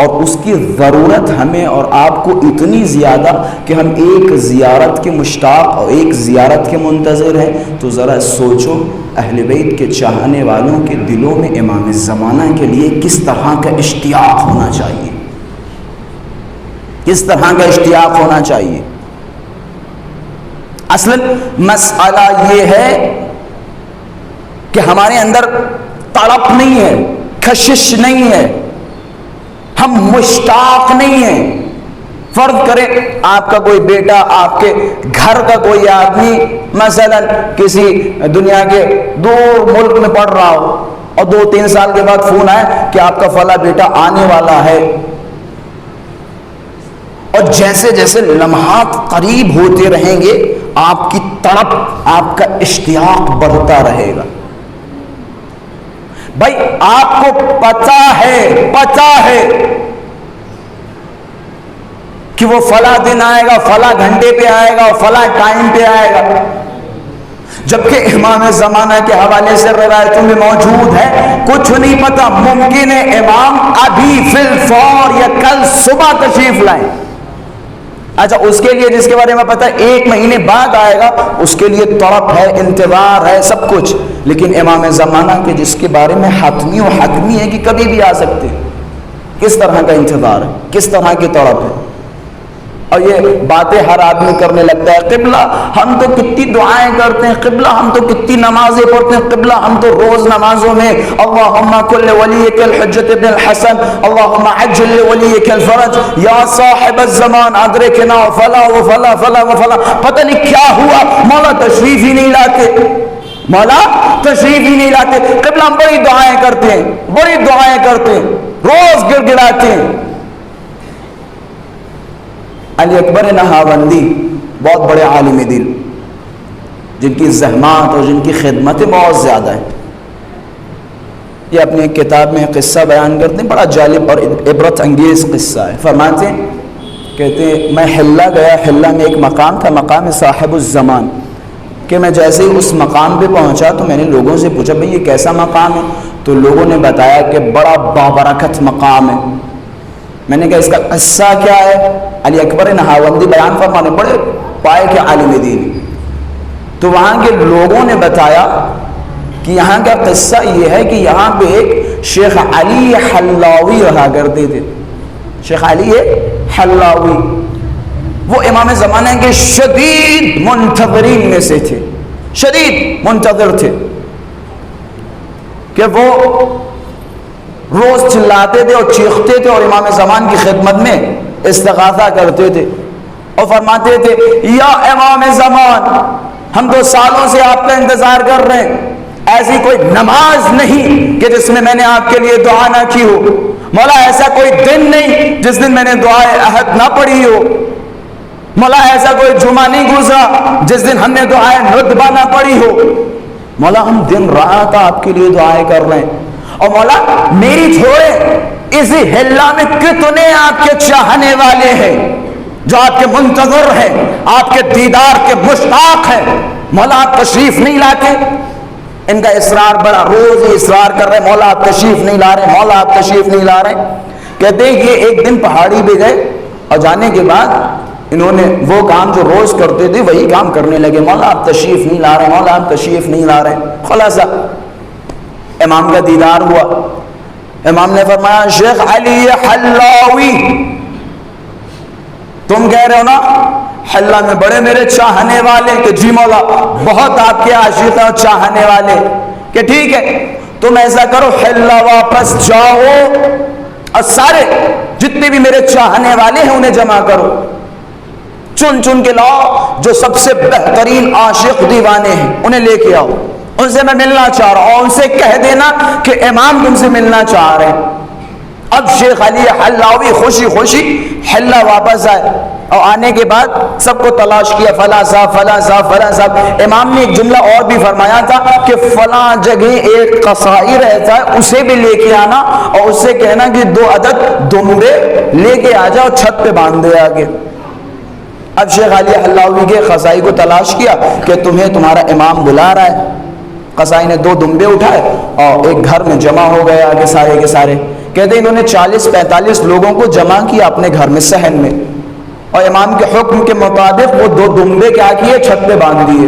اور اس کی ضرورت ہمیں اور آپ کو اتنی زیادہ کہ ہم ایک زیارت کے مشتاق اور ایک زیارت کے منتظر ہیں۔ تو ذرا سوچو اہل بیت کے چاہنے والوں کے دلوں میں امام زمانہ کے لیے کس طرح کا اشتیاق ہونا چاہیے، کس طرح کا اشتیاق ہونا چاہیے۔ اصل مسئلہ یہ ہے کہ ہمارے اندر تڑپ نہیں ہے، کشش نہیں ہے، ہم مشتاق نہیں ہیں۔ فرض کریں آپ کا کوئی بیٹا آپ کے گھر کا کوئی آدمی مثلا کسی دنیا کے دور ملک میں پڑھ رہا ہو اور 2-3 سال کے بعد فون آئے کہ آپ کا فلاں بیٹا آنے والا ہے، اور جیسے جیسے لمحات قریب ہوتے رہیں گے آپ کی تڑپ، آپ کا اشتیاق بڑھتا رہے گا۔ بھائی آپ کو پتہ ہے کہ وہ فلاں دن آئے گا، فلاں گھنٹے پہ آئے گا، فلاں ٹائم پہ آئے گا، جبکہ امام زمانہ کے حوالے سے روایتوں میں موجود ہے کچھ نہیں پتا، ممکن ہے امام ابھی فی الفور یا کل صبح تشریف لائیں۔ اچھا اس کے لیے جس کے بارے میں پتا ہے 1 مہینے بعد آئے گا، اس کے لیے تڑپ ہے، انتظار ہے، سب کچھ، لیکن امام زمانہ کے جس کے بارے میں حتمی و حتمی ہے کہ کبھی بھی آ سکتے، کس طرح کا انتظار ہے، کس طرح کی تڑپ ہے۔ اور یہ باتیں ہر آدمی کرنے لگتا ہے، قبلہ ہم تو کتنی دعائیں کرتے ہیں، قبلہ ہم تو کتنی نمازیں پڑھتے ہیں، قبلہ ہم تو روز نمازوں میں اللہم کل ولیک الحجت ابن الحسن اللہم عجل ولیک الفرج یا صاحب الزمان ادرکنا فلا و فلا فلا و فلا، پتہ نہیں کیا ہوا، مولا تشریف ہی نہیں لاتے، مولا تشریف ہی نہیں لاتے۔ قبلہ ہم بڑی دعائیں کرتے ہیں، بڑی دعائیں کرتے ہیں، روز گر گراتے ہیں۔ علی اکبر نہاوندی بہت بڑے عالم دل جن کی زحمات اور جن کی خدمتیں بہت زیادہ ہیں، یہ اپنی ایک کتاب میں قصہ بیان کرتے ہیں، بڑا جالب اور عبرت انگیز قصہ ہے۔ فرماتے ہیں، کہتے ہیں میں حلہ گیا، حلہ میں ایک مقام تھا، مقام صاحب الزمان، کہ میں جیسے ہی اس مقام پہ پہنچا تو میں نے لوگوں سے پوچھا بھئی یہ کیسا مقام ہے، تو لوگوں نے بتایا کہ بڑا بابرکت مقام ہے۔ میں نے کہا اس کا قصہ کیا ہے؟ علی اکبر نہاوندی بیان فرمانے، بڑے پائے کے عالم دین، تو وہاں کے لوگوں نے بتایا کہ یہاں کا قصہ یہ ہے کہ یہاں پہ ایک شیخ علی حلاوی رہا کرتے تھے، شیخ علی حلاوی، وہ امام زمانے کے شدید منتظرین میں سے تھے، شدید منتظر تھے کہ وہ روز چلاتے تھے اور چیختے تھے اور امام زمان کی خدمت میں استغاثہ کرتے تھے اور فرماتے تھے یا امام زمان ہم تو سالوں سے آپ کا انتظار کر رہے ہیں، ایسی کوئی نماز نہیں کہ جس میں میں نے آپ کے لیے دعا نہ کی ہو، مولا ایسا کوئی دن نہیں جس دن میں نے دعائے عہد نہ پڑھی ہو، مولا ایسا کوئی جمعہ نہیں گزرا جس دن ہم نے دعائے ندبہ نہ پڑھی ہو، مولا ہم دن رات آپ کے لیے دعائیں کر رہے ہیں، اور مولا میری چھوڑے اسی حلہ میں کتنے آپ کے چاہنے والے ہیں جو آپ کے منتظر ہیں، آپ کے دیدار کے مشتاق ہیں، مولا آپ تشریف نہیں لاتے۔ ان کا اصرار بڑا، روز ہی اصرار کر رہے ہیں مولا آپ تشریف نہیں لا رہے، مولا آپ تشریف نہیں لا رہے۔ کہتے ہیں یہ ایک دن پہاڑی پہ گئے اور جانے کے بعد انہوں نے وہ کام جو روز کرتے تھے وہی کام کرنے لگے. مولا آپ تشریف نہیں لا رہے, مولا آپ تشریف نہیں لا رہے. خلاصہ امام کا دیدار ہوا. امام نے فرمایا شیخ علی حلاوی, تم کہہ رہے ہو نا حلہ میں بڑے میرے چاہنے والے, کہ جی مولا بہت آپ کے عاشق ہیں اور چاہنے والے, کہ ٹھیک ہے تم ایسا کرو حلہ واپس جاؤ اور سارے جتنے بھی میرے چاہنے والے ہیں انہیں جمع کرو, چن چن کے لاؤ جو سب سے بہترین عاشق دیوانے ہیں انہیں لے کے آؤ, ان سے میں ملنا چاہ رہا ہوں, اور ان سے کہہ دینا کہ امام تم سے ملنا چاہ رہے ہیں. اب شیخ علی حلاوی خوشی خوشی حلہ واپس آئے, اور آنے کے بعد سب کو تلاش کیا, فلاں صاحب فلاں صاحب فلاں صاحب. امام نے ایک جملہ اور بھی فرمایا تھا کہ فلاں جگہ ایک قصائی رہتا ہے اسے بھی لے کے آنا, اور اس سے کہنا کہ 2 عدد دمبے لے کے آ جاؤ چھت پہ باندھ دے آگے. اب شیخ علی حلاوی کے قصائی کو تلاش کیا کہ تمہیں تمہارا امام بلا رہا ہے. قصائی نے 2 دمبے اٹھائے اور ایک گھر میں جمع ہو گئے آگے سارے کے سارے. کہتے انہوں نے 40-45 لوگوں کو جمع کیا اپنے گھر میں صحن میں, اور امام کے حکم کے مطابق وہ 2 دمبے کیا کیے, چھت پہ باندھ دیے.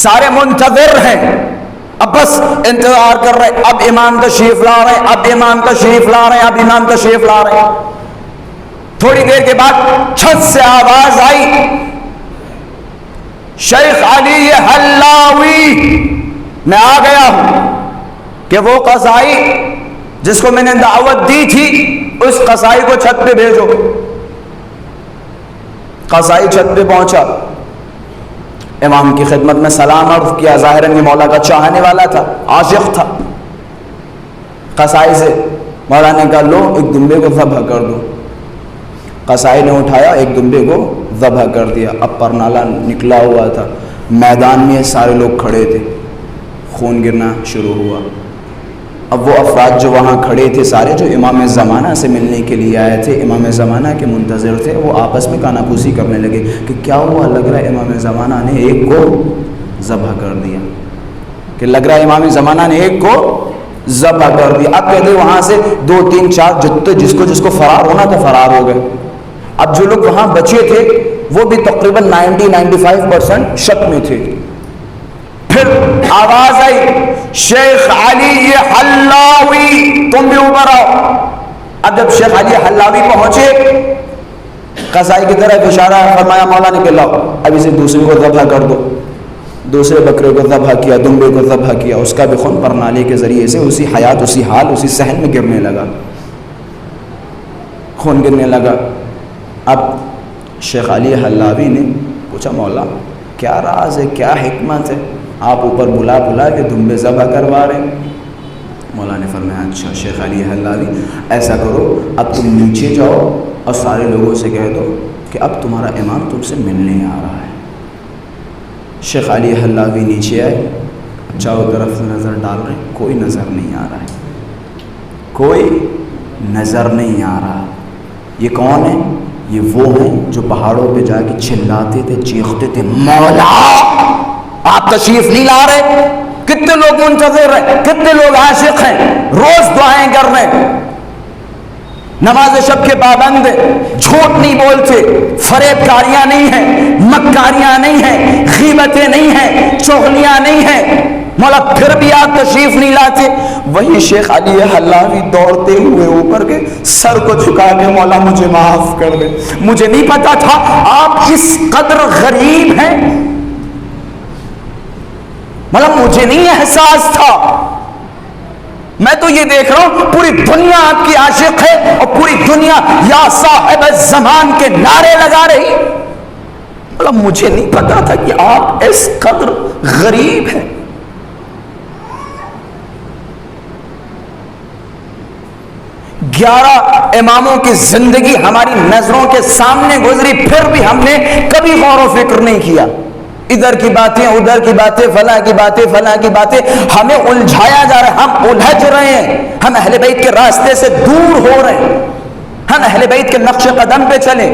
سارے منتظر ہیں, اب بس انتظار کر رہے, اب امام تشریف لا رہے ہیں, اب امام تشریف لا رہے ہیں, اب امام تشریف لا رہے ہیں. تھوڑی دیر کے بعد چھت سے آواز آئی شیخ علی حلاوی میں آ گیا ہوں, کہ وہ قصائی جس کو میں نے دعوت دی تھی اس قصائی کو چھت پہ بھیجو. قصائی چھت پہ پہنچا, امام کی خدمت میں سلام عرض کیا, ظاہراً یہ مولا کا چاہنے والا تھا, عاشق تھا. قصائی سے مولا نے کہا لو ایک دمبے کو ذبح کر دو. قصائی نے اٹھایا ایک دمبے کو ذبح کر دیا. اب پرنالہ نکلا ہوا تھا, میدان میں سارے لوگ کھڑے تھے, خون گرنا شروع ہوا. اب وہ افراد جو وہاں کھڑے تھے سارے, جو امام زمانہ سے ملنے کے لیے آئے تھے, امام زمانہ کے منتظر تھے, وہ آپس میں کانا پوسی کرنے لگے کہ کیا ہوا, لگ رہا ہے امام زمانہ نے ایک کو ذبح کر دیا, کہ لگ رہا ہے امام زمانہ نے ایک کو ذبح کر دیا. اب کہتے وہاں سے 2-3-4 جتنے جس کو فرار ہونا تھا فرار ہو گئے. اب جو لوگ وہاں بچے تھے وہ بھی تقریباً 90-95% شک میں تھے. پھر آواز آئی شیخ علی حلاوی تم بھی اوپر آؤ. اب جب شیخ علی حلاوی پہنچے, قصائی کی طرف اشارہ فرمایا, مولا نے کہ لاؤ اب اسے دوسرے کو ذبح کر دو. دوسرے بکرے کو ذبح کیا, دمبے کو ذبح کیا, اس کا بھی خون پرنالے کے ذریعے سے اسی حیات اسی حال اسی صحن میں گرنے لگا, خون گرنے لگا. اب شیخ علی حلاوی نے پوچھا مولا کیا راز ہے, کیا حکمت ہے, آپ اوپر بلا کے دمبے ذبح کروا رہے ہیں. مولا نے فرمایا اچھا شیخ علی حلاوی ایسا کرو, اب تم نیچے جاؤ اور سارے لوگوں سے کہہ دو کہ اب تمہارا امام تم سے ملنے آ رہا ہے. شیخ علی حلاوی نیچے آئے, چاروں طرف سے نظر ڈال رہے ہیں, کوئی نظر نہیں آ رہا ہے, کوئی نظر نہیں آ رہا. یہ کون ہے؟ یہ وہ ہیں جو پہاڑوں پہ جا کے چلاتے تھے, چیختے تھے مولا آپ تشریف نہیں لا رہے. کتنے لوگ منتظر ہیں, کتنے لوگ عاشق ہیں, روز دعائیں کر رہے ہیں, نماز شب کے پابند ہیں, جھوٹ نہیں بولتے, فریب کاریاں نہیں ہیں, مکاریاں نہیں ہیں, غیبتیں نہیں ہیں, چغلیاں نہیں ہیں. مولا پھر بھی آپ تشریف نہیں لاتے. وہی شیخ علی حلاوی دوڑتے ہوئے اوپر کے سر کو جھکا کے مولا مجھے معاف کر دے, مجھے نہیں پتا تھا آپ اس قدر غریب ہیں, مولا مجھے نہیں احساس تھا. میں تو یہ دیکھ رہا ہوں پوری دنیا آپ کی عاشق ہے اور پوری دنیا یا صاحب الزمان کے نعرے لگا رہی, مولا مجھے نہیں پتا تھا کہ آپ اس قدر غریب ہیں. 11 اماموں کی زندگی ہماری نظروں کے سامنے گزری, پھر بھی ہم نے کبھی غور و فکر نہیں کیا. ادھر کی باتیں ادھر کی باتیں, فلاں کی باتیں فلاں کی باتیں, ہمیں الجھایا جا رہا ہے, ہم الجھ رہے ہیں, ہم اہل بیت کے راستے سے دور ہو رہے ہیں, ہم اہل بیت کے نقش قدم پہ چلیں.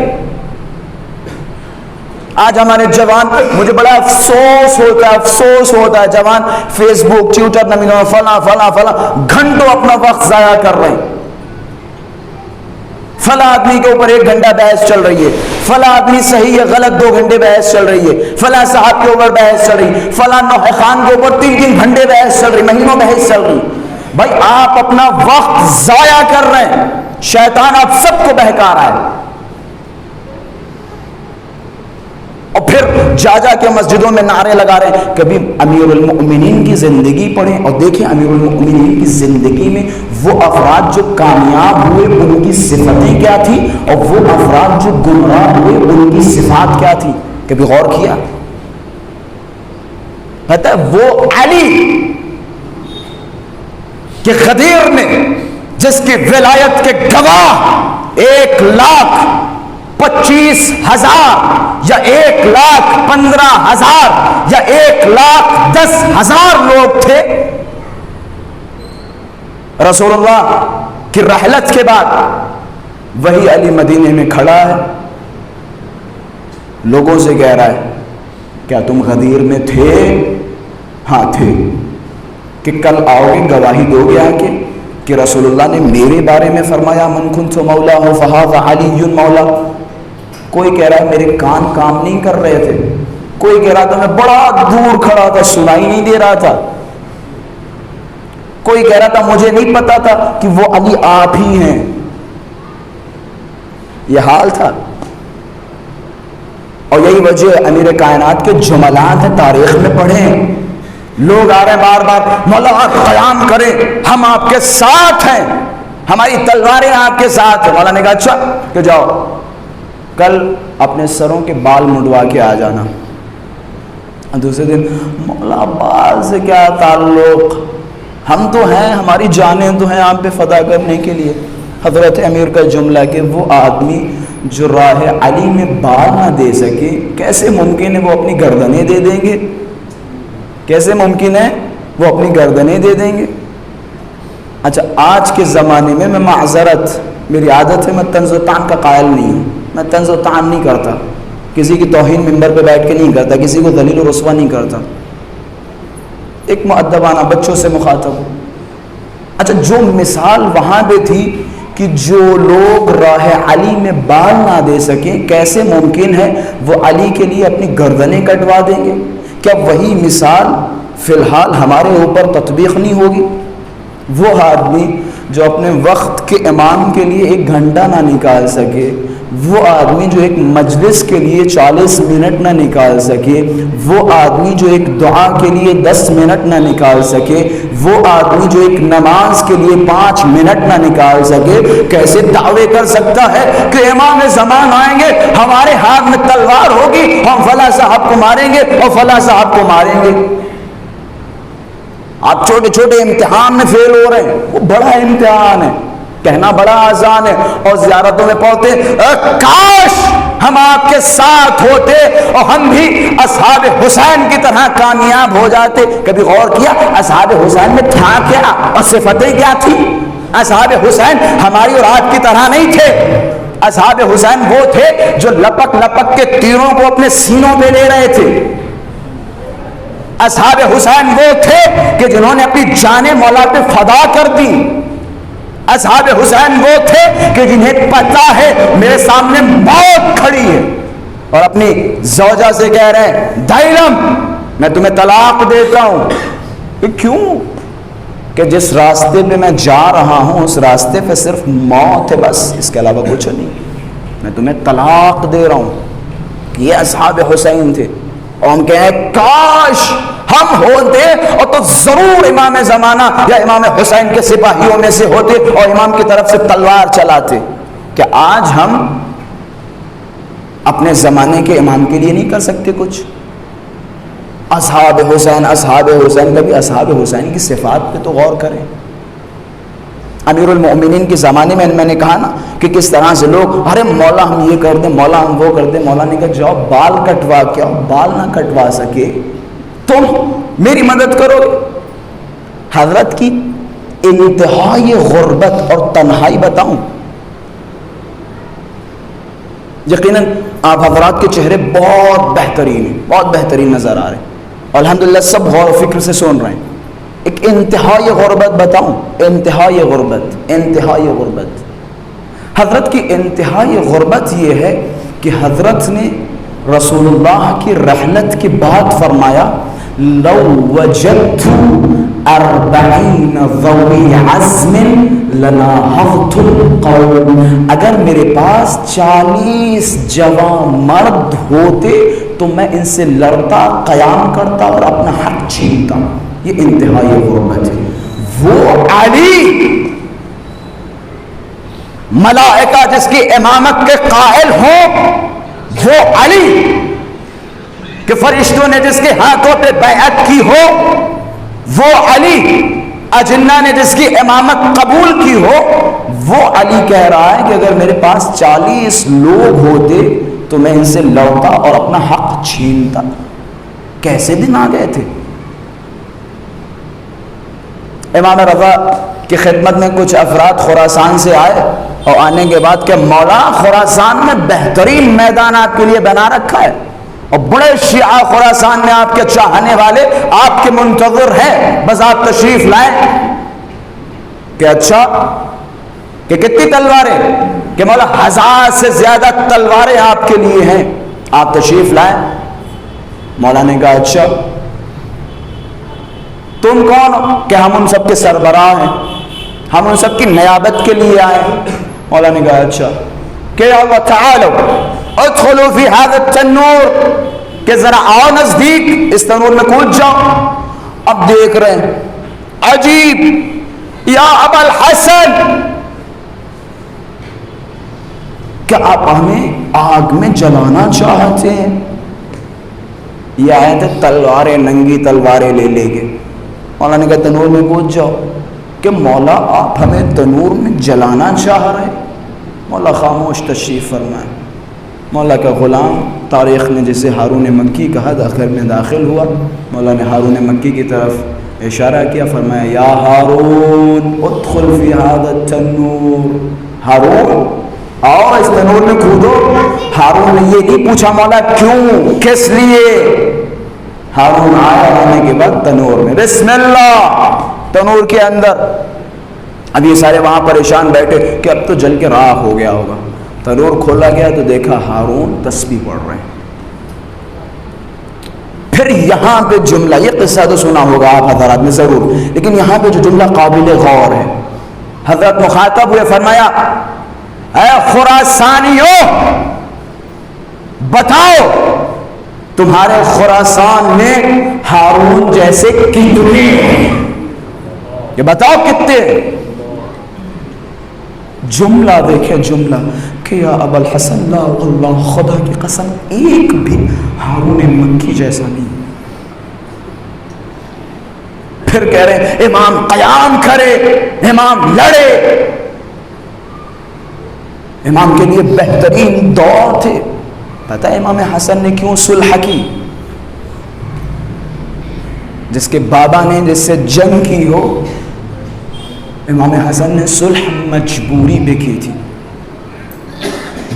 آج ہمارے جوان, مجھے بڑا افسوس ہوتا ہے جوان فیس بک ٹویٹر فلاں گھنٹوں اپنا وقت ضائع کر رہے ہیں, فلاں آدمی کے اوپر 1 گھنٹہ بحث چل رہی ہے، فلاں آدمی صحیح ہے غلط 2 گھنٹے بحث چل رہی ہے، فلاں صاحب کے اوپر بحث چل رہی ہے، فلاں نوح خان کے اوپر 3 گھنٹے بحث چل رہی، مہینوں بحث چل رہی. بھائی آپ اپنا وقت ضائع کر رہے ہیں، شیطان آپ سب کو بہکا رہا ہے. اور پھر جا کے مسجدوں میں نعرے لگا رہے ہیں. کبھی امیر المؤمنین کی زندگی پڑھیں اور دیکھیں امیر المؤمنین کی زندگی میں وہ افراد جو کامیاب ہوئے ان کی صفتیں کیا تھی، اور وہ افراد جو گمراہ ہوئے ان کی صفات کیا تھی. کبھی غور کیا؟ پتہ ہے وہ علی کہ غدیر میں جس کی ولایت کے گواہ 1,25,000 یا 1,15,000 یا 1,10,000 لوگ تھے. رسول اللہ کی رحلت کے بعد وہی علی مدینے میں کھڑا ہے، لوگوں سے کہہ رہا ہے کیا تم غدیر میں تھے؟ ہاں تھے. کہ کل آؤ گے گواہی دو گے آ کے کہ رسول اللہ نے میرے بارے میں فرمایا من کنت مولا ہو فہذا علی مولا. کوئی کہہ رہا ہے میرے کان کام نہیں کر رہے تھے، کوئی کہہ رہا تھا میں بڑا دور کھڑا تھا سنائی نہیں دے رہا تھا، کوئی کہہ رہا تھا مجھے نہیں پتا تھا کہ وہ علی آپ ہی ہیں. یہ حال تھا. اور یہی وجہ امیر کائنات کے جملات ہیں، تاریخ میں پڑھیں. لوگ آ رہے ہیں بار بار مولا آپ قیام کریں، ہم آپ کے ساتھ ہیں، ہماری تلواریں آپ کے ساتھ ہیں. مولا نے کہا اچھا کہ جاؤ کل اپنے سروں کے بال منڈوا کے آ جانا. دوسرے دن مولا بال سے کیا تعلق، ہم تو ہیں، ہماری جانیں تو ہیں آپ پہ فدا کرنے کے لیے. حضرت امیر کا جملہ کہ وہ آدمی جو راہ علی میں بال نہ دے سکے کیسے ممکن ہے وہ اپنی گردنیں دے دیں گے؟ کیسے ممکن ہے وہ اپنی گردنیں دے دیں گے؟ اچھا آج کے زمانے میں معذرت، میری عادت ہے میں طنز و طعن کا قائل نہیں ہوں، میں طنز و طعن نہیں کرتا، کسی کی توہین منبر پہ بیٹھ کے نہیں کرتا، کسی کو ذلیل و رسوا نہیں کرتا، ایک مؤدبانہ بچوں سے مخاطب ہوں. اچھا جو مثال وہاں پہ تھی کہ جو لوگ راہ علی میں بال نہ دے سکیں کیسے ممکن ہے وہ علی کے لیے اپنی گردنیں کٹوا دیں گے؟ کیا وہی مثال فی الحال ہمارے اوپر تطبیق نہیں ہوگی؟ وہ آدمی جو اپنے وقت کے امام کے لیے 1 گھنٹہ نہ نکال سکے، وہ آدمی جو ایک مجلس کے لیے 40 منٹ نہ نکال سکے، وہ آدمی جو ایک دعا کے لیے 10 منٹ نہ نکال سکے، وہ آدمی جو ایک نماز کے لیے 5 منٹ نہ نکال سکے، کیسے دعوے کر سکتا ہے کہ امام زمان آئیں گے، ہمارے ہاتھ میں تلوار ہوگی، ہم فلاں صاحب کو ماریں گے اور فلاں صاحب کو ماریں گے؟ آپ چھوٹے چھوٹے امتحان میں فیل ہو رہے ہیں، وہ بڑا امتحان ہے، کہنا بڑا آسان ہے اور زیارتوں میں پڑھتے کاش ہم آپ کے ساتھ ہوتے اور ہم بھی اصحاب حسین کی طرح کامیاب ہو جاتے. کبھی غور کیا اصحاب حسین میں تھا کیا اور صفتیں کیا تھی؟ اصحاب حسین ہماری اور آپ کی طرح نہیں تھے. اصحاب حسین وہ تھے جو لپک لپک کے تیروں کو اپنے سینوں پہ لے رہے تھے. اصحاب حسین وہ تھے کہ جنہوں نے اپنی جانیں مولا پہ فدا کر دی. اصحاب حسین وہ تھے کہ جنہیں پتہ ہے میرے سامنے موت کھڑی ہے اور اپنی زوجہ سے کہہ رہے ہیں دائرم میں تمہیں طلاق دیتا ہوں. کیوں؟ کہ جس راستے پہ میں جا رہا ہوں اس راستے پہ صرف موت ہے، بس اس کے علاوہ کچھ نہیں، میں تمہیں طلاق دے رہا ہوں. یہ اصحاب حسین تھے. اور ہم کہیں کاش ہم ہوتے اور تو ضرور امام زمانہ یا امام حسین کے سپاہیوں میں سے ہوتے اور امام کی طرف سے تلوار چلاتے. کہ آج ہم اپنے زمانے کے امام کے لیے نہیں کر سکتے کچھ؟ اصحاب حسین اصحاب حسین، کبھی اصحاب حسین کی صفات پہ تو غور کریں. امیر المؤمنین کے زمانے میں نے کہا نا کہ کس طرح سے لوگ ارے مولا ہم یہ کر دیں، مولا ہم وہ کر دیں. مولا نے کہا جاؤ بال کٹوا کے آؤ. بال نہ کٹوا سکے تم میری مدد کرو. حضرت کی انتہائی غربت اور تنہائی بتاؤں، یقیناً آپ حضرات کے چہرے بہت بہترین ہیں، بہت بہترین نظر آ رہے ہیں، الحمدللہ سب غور و فکر سے سن رہے ہیں. ایک انتہائی غربت بتاؤں، انتہائی غربت، انتہائی غربت. حضرت کی انتہائی غربت یہ ہے کہ حضرت نے رسول اللہ کی رحلت کے بعد فرمایا لو وجدت 40 ذوی عزم لناهضت القوم، اگر میرے پاس 40 جوان مرد ہوتے تو میں ان سے لڑتا، قیام کرتا اور اپنا حق چھینتا۔ یہ انتہائی غربت ہے۔ وہ علی ملائکہ جس کی امامت کے قائل ہوں، وہ علی کہ فرشتوں نے جس کے ہاتھوں پہ بیعت کی ہو، وہ علی اجنہ نے جس کی امامت قبول کی ہو، وہ علی کہہ رہا ہے کہ اگر میرے پاس 40 لوگ ہوتے تو میں ان سے لڑتا اور اپنا حق چھینتا۔ کیسے دن آ گئے تھے؟ امام رضا کی خدمت میں کچھ افراد خراسان سے آئے اور آنے کے بعد کہ مولا خراسان میں بہترین میدان آپ کے لیے بنا رکھا ہے اور بڑے شیعہ خراسان میں آپ کے چاہنے والے آپ کے منتظر ہیں، بس آپ تشریف لائیں۔ کہ اچھا، کہ کتنی تلواریں؟ کہ مولا 1000 سے زیادہ تلواریں آپ کے لیے ہیں، آپ تشریف لائیں۔ مولا نے کہا اچھا تم کون ہو؟ کہ ہم ان سب کے سربراہ ہیں، ہم ان سب کی نیابت کے لیے آئے۔ مولا نے کہا اچھا کہ اللہ تعالی ادخلوا فی هذا التنور، کہ ذرا آؤ نزدیک، اس تنور میں کود جاؤ۔ اب دیکھ رہے ہیں عجیب، یا ابا الحسن، کیا آپ ہمیں آگ میں جلانا چاہتے ہیں؟ یہ آئے تھے تلواریں، ننگی تلواریں لے لے کے۔ مولا نے کہا تنور میں کود جاؤ۔ کہ مولا آپ ہمیں تنور میں جلانا چاہ رہے ہیں؟ مولا خاموش تشریف فرمائے۔ مولا کا غلام تاریخ نے جسے ہارون مکی کہا آخر میں داخل ہوا۔ مولا نے ہارون مکی کی طرف اشارہ کیا، فرمایا یا ہارون ادخل فی هذا التنور، ہارون آؤ اس تنور میں کودو۔ ہارون نے یہ نہیں پوچھا مولا کیوں، کس لیے۔ ہارون آیا، آنے کے بعد تنور میں بسم اللہ، تنور کے اندر۔ اب یہ سارے وہاں پریشان بیٹھے کہ اب تو جل کے راکھ ہو گیا ہوگا۔ تنور کھولا گیا تو دیکھا ہارون تسبیح پڑھ رہے ہیں۔ پھر یہاں پہ جملہ، یہ قصہ تو سنا ہوگا آپ حضرات نے ضرور، لیکن یہاں پہ جو جملہ قابل غور ہے، حضرت مخاطب ہوئے، فرمایا اے خراسانیوں بتاؤ تمہارے خراسان میں ہارون جیسے کتنے ہیں؟ یہ بتاؤ کتنے؟ جملہ دیکھیں جملہ کہ یا ابا الحسن لا اللہ، خدا کی قسم ایک بھی ہارون مکی جیسا نہیں۔ پھر کہہ رہے ہیں امام قیام کرے، امام لڑے۔ امام کے لیے بہترین دور تھے۔ پتہ ہے امام حسن نے کیوں صلح کی؟ جس کے بابا نے جس سے جنگ کی ہو، امام حسن نے صلح مجبوری پہ کی تھی۔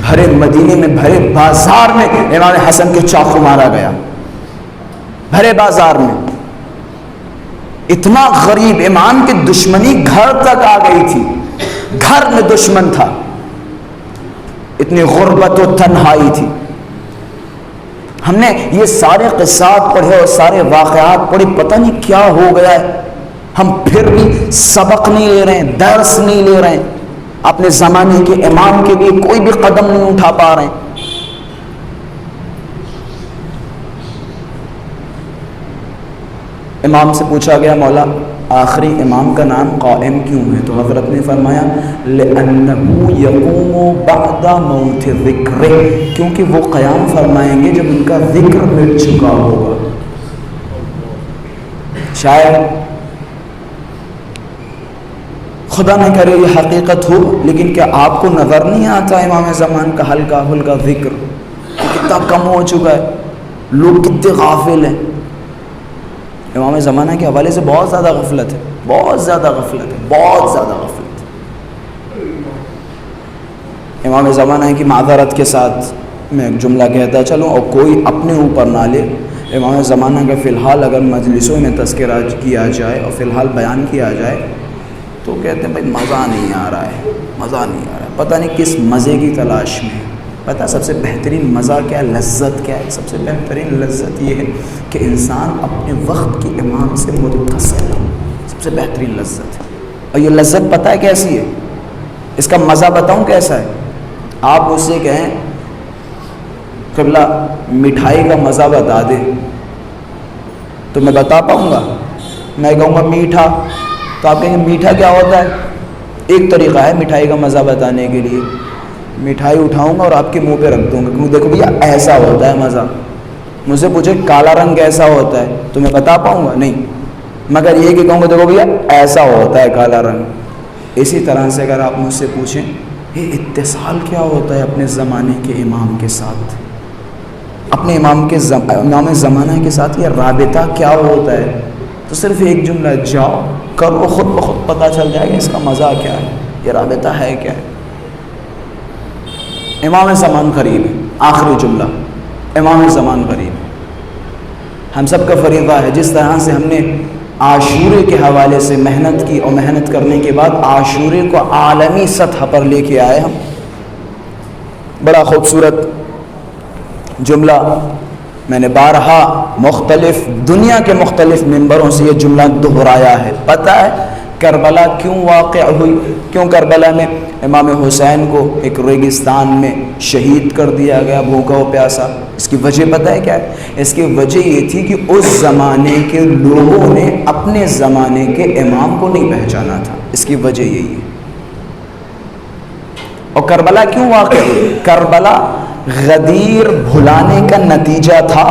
بھرے مدینے میں، بھرے بازار میں امام حسن کے چاقو مارا گیا، بھرے بازار میں۔ اتنا غریب، امام کی دشمنی گھر تک آ گئی تھی، گھر میں دشمن تھا، اتنی غربت و تنہائی تھی۔ ہم نے یہ سارے قصات پڑھے اور سارے واقعات پڑھے، پتہ نہیں کیا ہو گیا ہے، ہم پھر بھی سبق نہیں لے رہے ہیں، درس نہیں لے رہے ہیں، اپنے زمانے کے امام کے لیے کوئی بھی قدم نہیں اٹھا پا رہے ہیں۔ امام سے پوچھا گیا مولا آخری امام کا نام قائم کیوں ہے؟ تو حضرت نے فرمایا لأنه يقوم بعد موت ذکر، کیونکہ وہ قیام فرمائیں گے جب ان کا ذکر مٹ چکا ہوگا۔ شاید خدا نہ کرے یہ حقیقت ہو، لیکن کیا آپ کو نظر نہیں آتا امام زمان کا ہلکا ہلکا ذکر کتنا کم ہو چکا ہے، لوگ کتنے غافل ہیں؟ امام زمانہ کے حوالے سے بہت زیادہ غفلت ہے، بہت زیادہ غفلت ہے، بہت زیادہ غفلت ہے۔ امام زمانہ کی معذرت کے ساتھ میں ایک جملہ کہتا چلوں اور کوئی اپنے اوپر نہ لے۔ امام زمانہ کا فی الحال اگر مجلسوں میں تذکرہ کیا جائے اور فی الحال بیان کیا جائے تو کہتے ہیں بھائی مزہ نہیں آ رہا ہے، مزہ نہیں آ رہا ہے، پتہ نہیں کس مزے کی تلاش میں ہے۔ پتہ سب سے بہترین مزہ کیا ہے، لذت کیا ہے؟ سب سے بہترین لذت یہ ہے کہ انسان اپنے وقت کی امام سے متصل ہو، سب سے بہترین لذت ہے۔ اور یہ لذت پتہ ہے کیسی ہے؟ اس کا مزہ بتاؤں کیسا ہے؟ آپ مجھ سے کہیں قبلہ مٹھائی کا مزہ بتا دے تو میں بتا پاؤں گا؟ میں کہوں گا میٹھا، تو آپ کہیں گے میٹھا کیا ہوتا ہے؟ ایک طریقہ ہے مٹھائی کا مزہ بتانے کے لیے، مٹھائی اٹھاؤں گا اور آپ کے منہ پہ رکھ دوں گا کہ دیکھو بھیا ایسا ہوتا ہے مزہ۔ مجھ سے پوچھے کالا رنگ کیسا ہوتا ہے تو میں بتا پاؤں گا؟ نہیں، مگر یہ کہ کہوں گا دیکھو بھیا ایسا ہوتا ہے کالا رنگ۔ اسی طرح سے اگر آپ مجھ سے پوچھیں یہ اتصال کیا ہوتا ہے اپنے زمانے کے امام کے ساتھ، اپنے امام زمانہ کے ساتھ یہ رابطہ کیا ہوتا ہے، تو صرف ایک جملہ، جاؤ کرو، خود بخود پتہ چل جائے گا اس کا مزہ کیا ہے، یہ رابطہ ہے کیا ہے۔ امام زمان قریب ہے، آخری جملہ، امام زمان قریب ہے۔ ہم سب کا فریضہ ہے جس طرح سے ہم نے عاشورے کے حوالے سے محنت کی اور محنت کرنے کے بعد عاشورے کو عالمی سطح پر لے کے آئے ہم، بڑا خوبصورت جملہ میں نے بارہا مختلف دنیا کے مختلف ممبروں سے یہ جملہ دہرایا ہے۔ پتہ ہے کربلا کیوں واقع ہوئی، کیوں کربلا میں امام حسین کو ایک ریگستان میں شہید کر دیا گیا بھوکا و پیاسا؟ اس کی وجہ پتہ ہے کیا ہے؟ اس کی وجہ یہ تھی کہ اس زمانے کے لوگوں نے اپنے زمانے کے امام کو نہیں پہچانا تھا، اس کی وجہ یہی ہے۔ اور کربلا کیوں واقع ہوئی؟ کربلا غدیر بھلانے کا نتیجہ تھا۔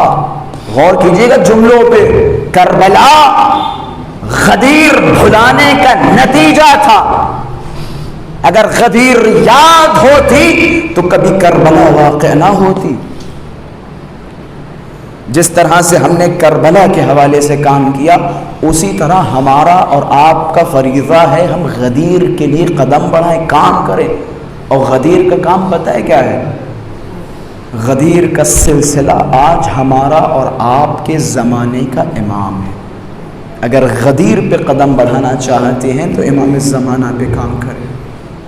غور کیجئے گا جملوں پہ، کربلا غدیر بھلانے کا نتیجہ تھا۔ اگر غدیر یاد ہوتی تو کبھی کربلا واقع نہ ہوتی۔ جس طرح سے ہم نے کربلا کے حوالے سے کام کیا، اسی طرح ہمارا اور آپ کا فریضہ ہے ہم غدیر کے لیے قدم بڑھائیں، کام کریں۔ اور غدیر کا کام پتہ ہے کیا ہے؟ غدیر کا سلسلہ آج ہمارا اور آپ کے زمانے کا امام ہے۔ اگر غدیر پہ قدم بڑھانا چاہتے ہیں تو امام زمانہ پہ کام کریں،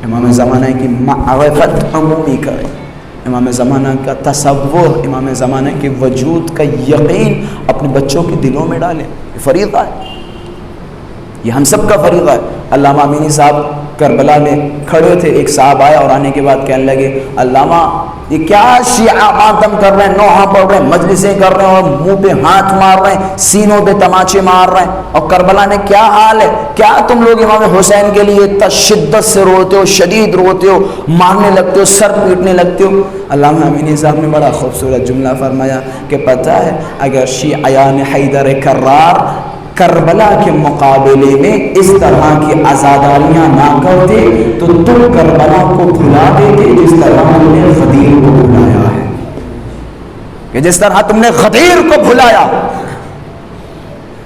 امام زمانہ کی معرفت عمومی کریں، امام زمانہ کا تصور، امام زمانہ کے وجود کا یقین اپنے بچوں کے دلوں میں ڈالیں۔ یہ فریضہ ہے، یہ ہم سب کا فریضہ ہے۔ علامہ امینی صاحب کربلا میں کھڑے تھے، ایک صاحب آیا اور آنے کے بعد کہنے لگے علامہ یہ کیا شیعہ ماتم کر رہے ہیں، نوحہ پڑھ رہے ہیں، مجلسیں کر رہے ہیں اور منہ پہ ہاتھ مار رہے ہیں، سینوں پہ تماچے مار رہے ہیں، اور کربلا میں کیا حال ہے؟ کیا تم لوگ امام حسین کے لیے اتنا شدت سے روتے ہو، شدید روتے ہو، مارنے لگتے ہو، سر پیٹنے لگتے ہو؟ علامہ امینی صاحب نے بڑا خوبصورت جملہ فرمایا کہ پتہ ہے اگر شیعیان حیدر کرار کربلا کے مقابلے میں اس طرح کی عزاداریاں نہ کرتے تو تم کربلا کو بھلا دیتے جس طرح تم نے غدیر کو بھلایا ہے، کہ جس طرح تم نے غدیر کو بھلایا،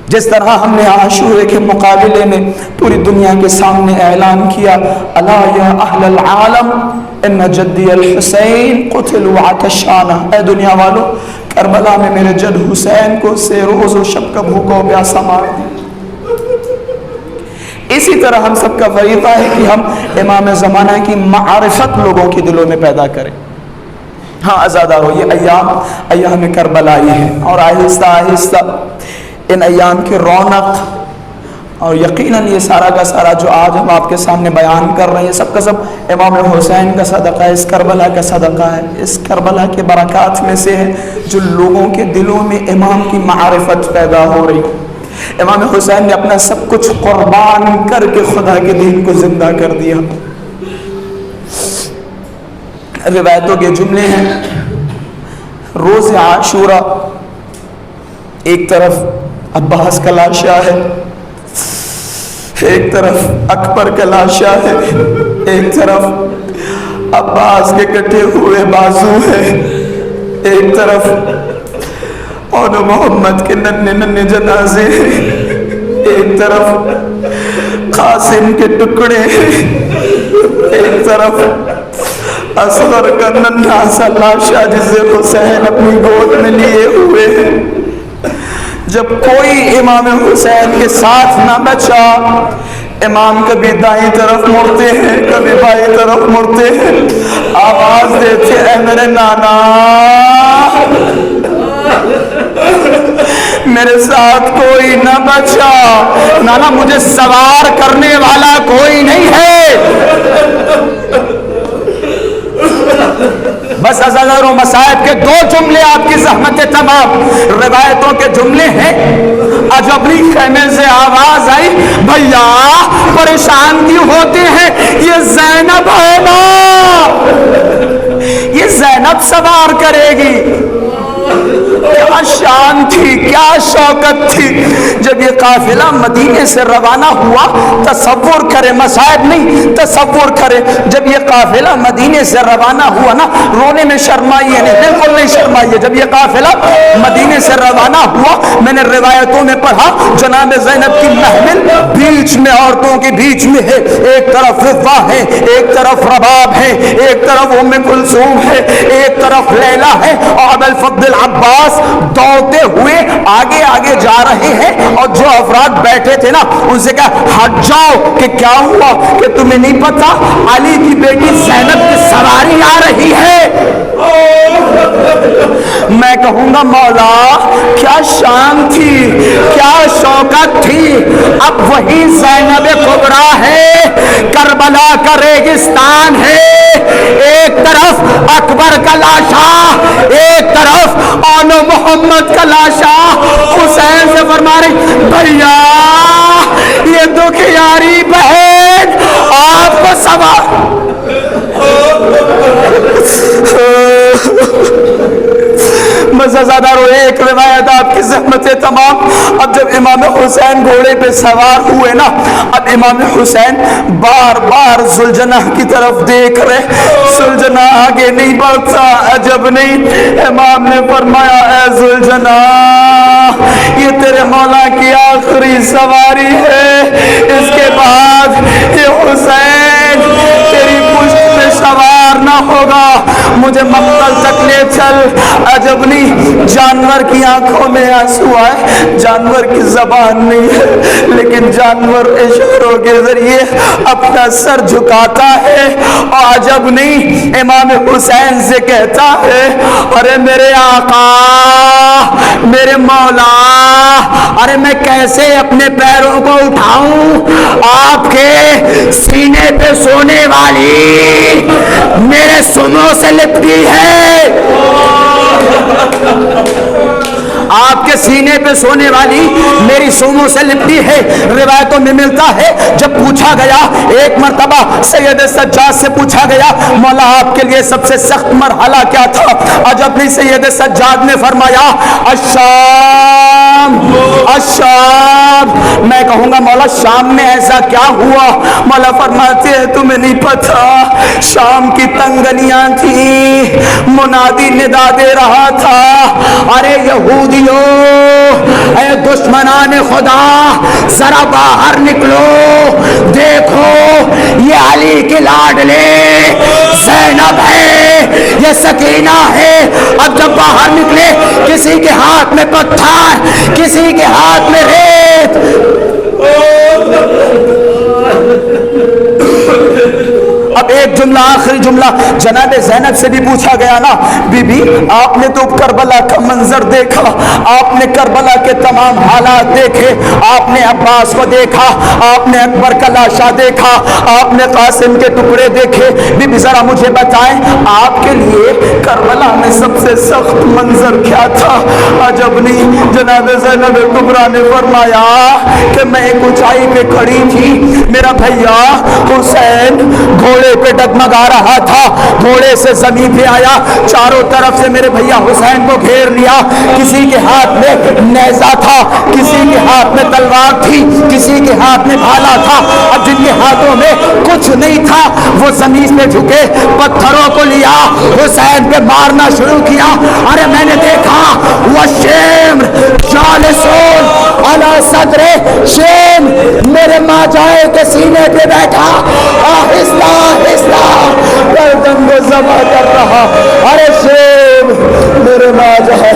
جس طرح ہم نے عاشورے کے مقابلے میں پوری دنیا کے سامنے اعلان کیا الا یا اہل العالم ان جدی الحسین قتل عطشانہ، اے دنیا والو کربلا میں میرے جد حسین کو سے روز و شب کا بھوکا و پیاسا مار دیا۔ اسی طرح ہم سب کا فریضہ ہے کہ ہم امام زمانہ کی معرفت لوگوں کے دلوں میں پیدا کریں۔ ہاں عزادارو، یہ ایام کربلا یہ ہے، اور آہستہ آہستہ ان ایام کی رونق اور یقیناً یہ سارا کا سارا جو آج ہم آپ کے سامنے بیان کر رہے ہیں سب کا سب امام حسین کا صدقہ ہے، اس کربلا کا صدقہ ہے، اس کربلا کے برکات میں سے ہے جو لوگوں کے دلوں میں امام کی معرفت پیدا ہو رہی۔ امام حسین نے اپنا سب کچھ قربان کر کے خدا کے دین کو زندہ کر دیا۔ روایتوں کے جملے ہیں، روز عاشورہ ایک طرف عباس کا لاشا ہے، ایک طرف اکبر کا لاشا ہے، ایک طرف عباس کے کٹے ہوئے بازو ہے، ایک طرف اور محمد کے ننھے ننھے جنازے ہیں، ایک طرف قاسم کے ٹکڑے ہیں، ایک طرف اصغر کا ننھا سا لاشا جسے حسین اپنی گود میں لیے ہوئے ہیں۔ جب کوئی امام حسین کے ساتھ نہ بچا، امام کبھی دائیں طرف مڑتے ہیں کبھی بائیں طرف مڑتے ہیں، آواز دیتے اے میرے نانا، میرے ساتھ کوئی نہ بچا، نانا مجھے سوار کرنے والا کوئی نہیں ہے۔ بس ازلر و مصائب کے دو جملے آپ کی زحمت تمام روایتوں کے جملے ہیں۔ عجبی خیمے سے آواز آئی، بھیا پریشان کیوں ہوتے ہیں، یہ زینب ہے نا، یہ زینب سوار کرے گی۔ کیا شان تھی، کیا شوکت تھی۔ جب یہ قافلہ مدینے سے روانہ ہوا، تصور کرے، مصائب نہیں، تصور کرے، جب یہ قافلہ مدینے سے روانہ ہوا نا، رونے میں شرمائیے نہیں، بالکل نہیں شرمائیے۔ جب یہ قافلہ مدینے سے روانہ ہوا، میں نے روایتوں میں پڑھا جناب زینب کی محمل بیچ میں، عورتوں کے بیچ میں ہے، ایک طرف رفا ہے، ایک طرف رباب ہے، ایک طرف ام کلثوم ہے، ایک طرف لیلا ہے، اور ابو الفضل عباس دوڑتے ہوئے آگے آگے جا رہے ہیں۔ اور جو افراد بیٹھے تھے نا، ان سے کہا ہٹ جاؤ، کہ کیا ہوا، کہ تمہیں نہیں پتا علی کی بیٹی زینب کی سواری آ رہی ہے۔ میں کہوں گا مولا کیا شان تھی، کیا شوکت تھی۔ اب وہی زینب کبریٰ ہے، کربلا کا ریگستان ہے، ایک طرف اکبر کا لاشا، ایک طرف آل محمد کا لاشا۔ حسین سے فرما رہی بھیا یہ دکھیاری بہن آپ کو سوار۔ مزازادار ہو ایک روایت آپ کی زحمت تمام۔ اب جب امام حسین گھوڑے پہ سوار ہوئے نا، اب امام حسین بار بار زلجنہ کی طرف دیکھ رہے، زلجنہ آگے نہیں بڑھتا۔ عجب نہیں، امام نے فرمایا اے زلجنہ یہ تیرے مولا کی آخری سواری ہے، اس کے بعد یہ حسین تیری پشت میں سوار نہ ہوگا، مجھے مقتل تک لے چل۔ عجب نہیں، جانور کی آنکھوں میں آنسو آئے، جانور کی زبان نہیں ہے، لیکن جانور اشاروں کے ذریعے اپنا سر جھکاتا ہے۔ اور عجب نہیں، امام حسین سے کہتا ہے ارے میرے آقا، میرے مولا، ارے میں کیسے اپنے پیروں کو اٹھاؤں، آپ کے سینے پہ سونے والی میرے سنوں سے لپٹی ہے، آپ کے سینے پہ سونے والی میری سونوں سے لپٹی ہے۔ روایتوں میں ملتا ہے جب پوچھا گیا، ایک مرتبہ سید سجاد سے پوچھا گیا مولا آپ کے لیے سب سے سخت مرحلہ کیا تھا؟ عجب نہیں، سید سجاد نے فرمایا الشام، الشام۔ میں کہوں گا مولا شام میں ایسا کیا ہوا؟ مولا فرماتے ہیں تمہیں نہیں پتا، شام کی تنگنیاں تھی، منادی ندا دے رہا تھا ارے یہودیوں، اے دشمنان خدا ذرا باہر نکلو، دیکھو یہ علی کے لاڈلے زینب ہے، یہ سکینہ ہے۔ اب جب باہر نکلے کسی کے ہاتھ میں پتھر، کسی کے ہاتھ میں ریت، اب ایک جملہ آخری جملہ جناب زینب سے بھی پوچھا گیا نا، بی بی آپ نے تو کربلا کا منظر دیکھا، آپ نے کربلا کے تمام حالات دیکھے، آپ نے عباس کو دیکھا، آپ نے اکبر کا لاشا دیکھا، آپ نے قاسم کے ٹکڑے دیکھے، بی بی ذرا مجھے بتائیں آپ کے لیے کربلا میں سب سے سخت منظر کیا تھا؟ عجب نہیں، جناب زینب کبریٰ نے فرمایا کہ میں ایک اونچائی پہ کھڑی تھی، میرا بھیا حسین گھوڑے پہ ڈگمگا رہا تھا، گھوڑے سے زمین پہ آیا، چاروں طرف سے میرے بھیا حسین کو گھیر لیا، کسی کے ہاتھ میں نیزہ تھا، کسی کے ہاتھ میں تلوار تھی، کسی کے ہاتھ میں بھالا تھا، اب جن کے ہاتھوں میں کچھ نہیں تھا وہ زمین پہ جھکے، پتھروں کو لیا، حسین پہ مارنا شروع کیا۔ ارے میں نے دیکھا وَالشِّمْرُ جَالِسٌ عَلَى صَدْرِ، شیم میرے ماں جائے کے سینے پہ بیٹھا، آہستہ آہستہ گردن کو ذبح کر رہا۔ ارے شیم میرے ماں جائے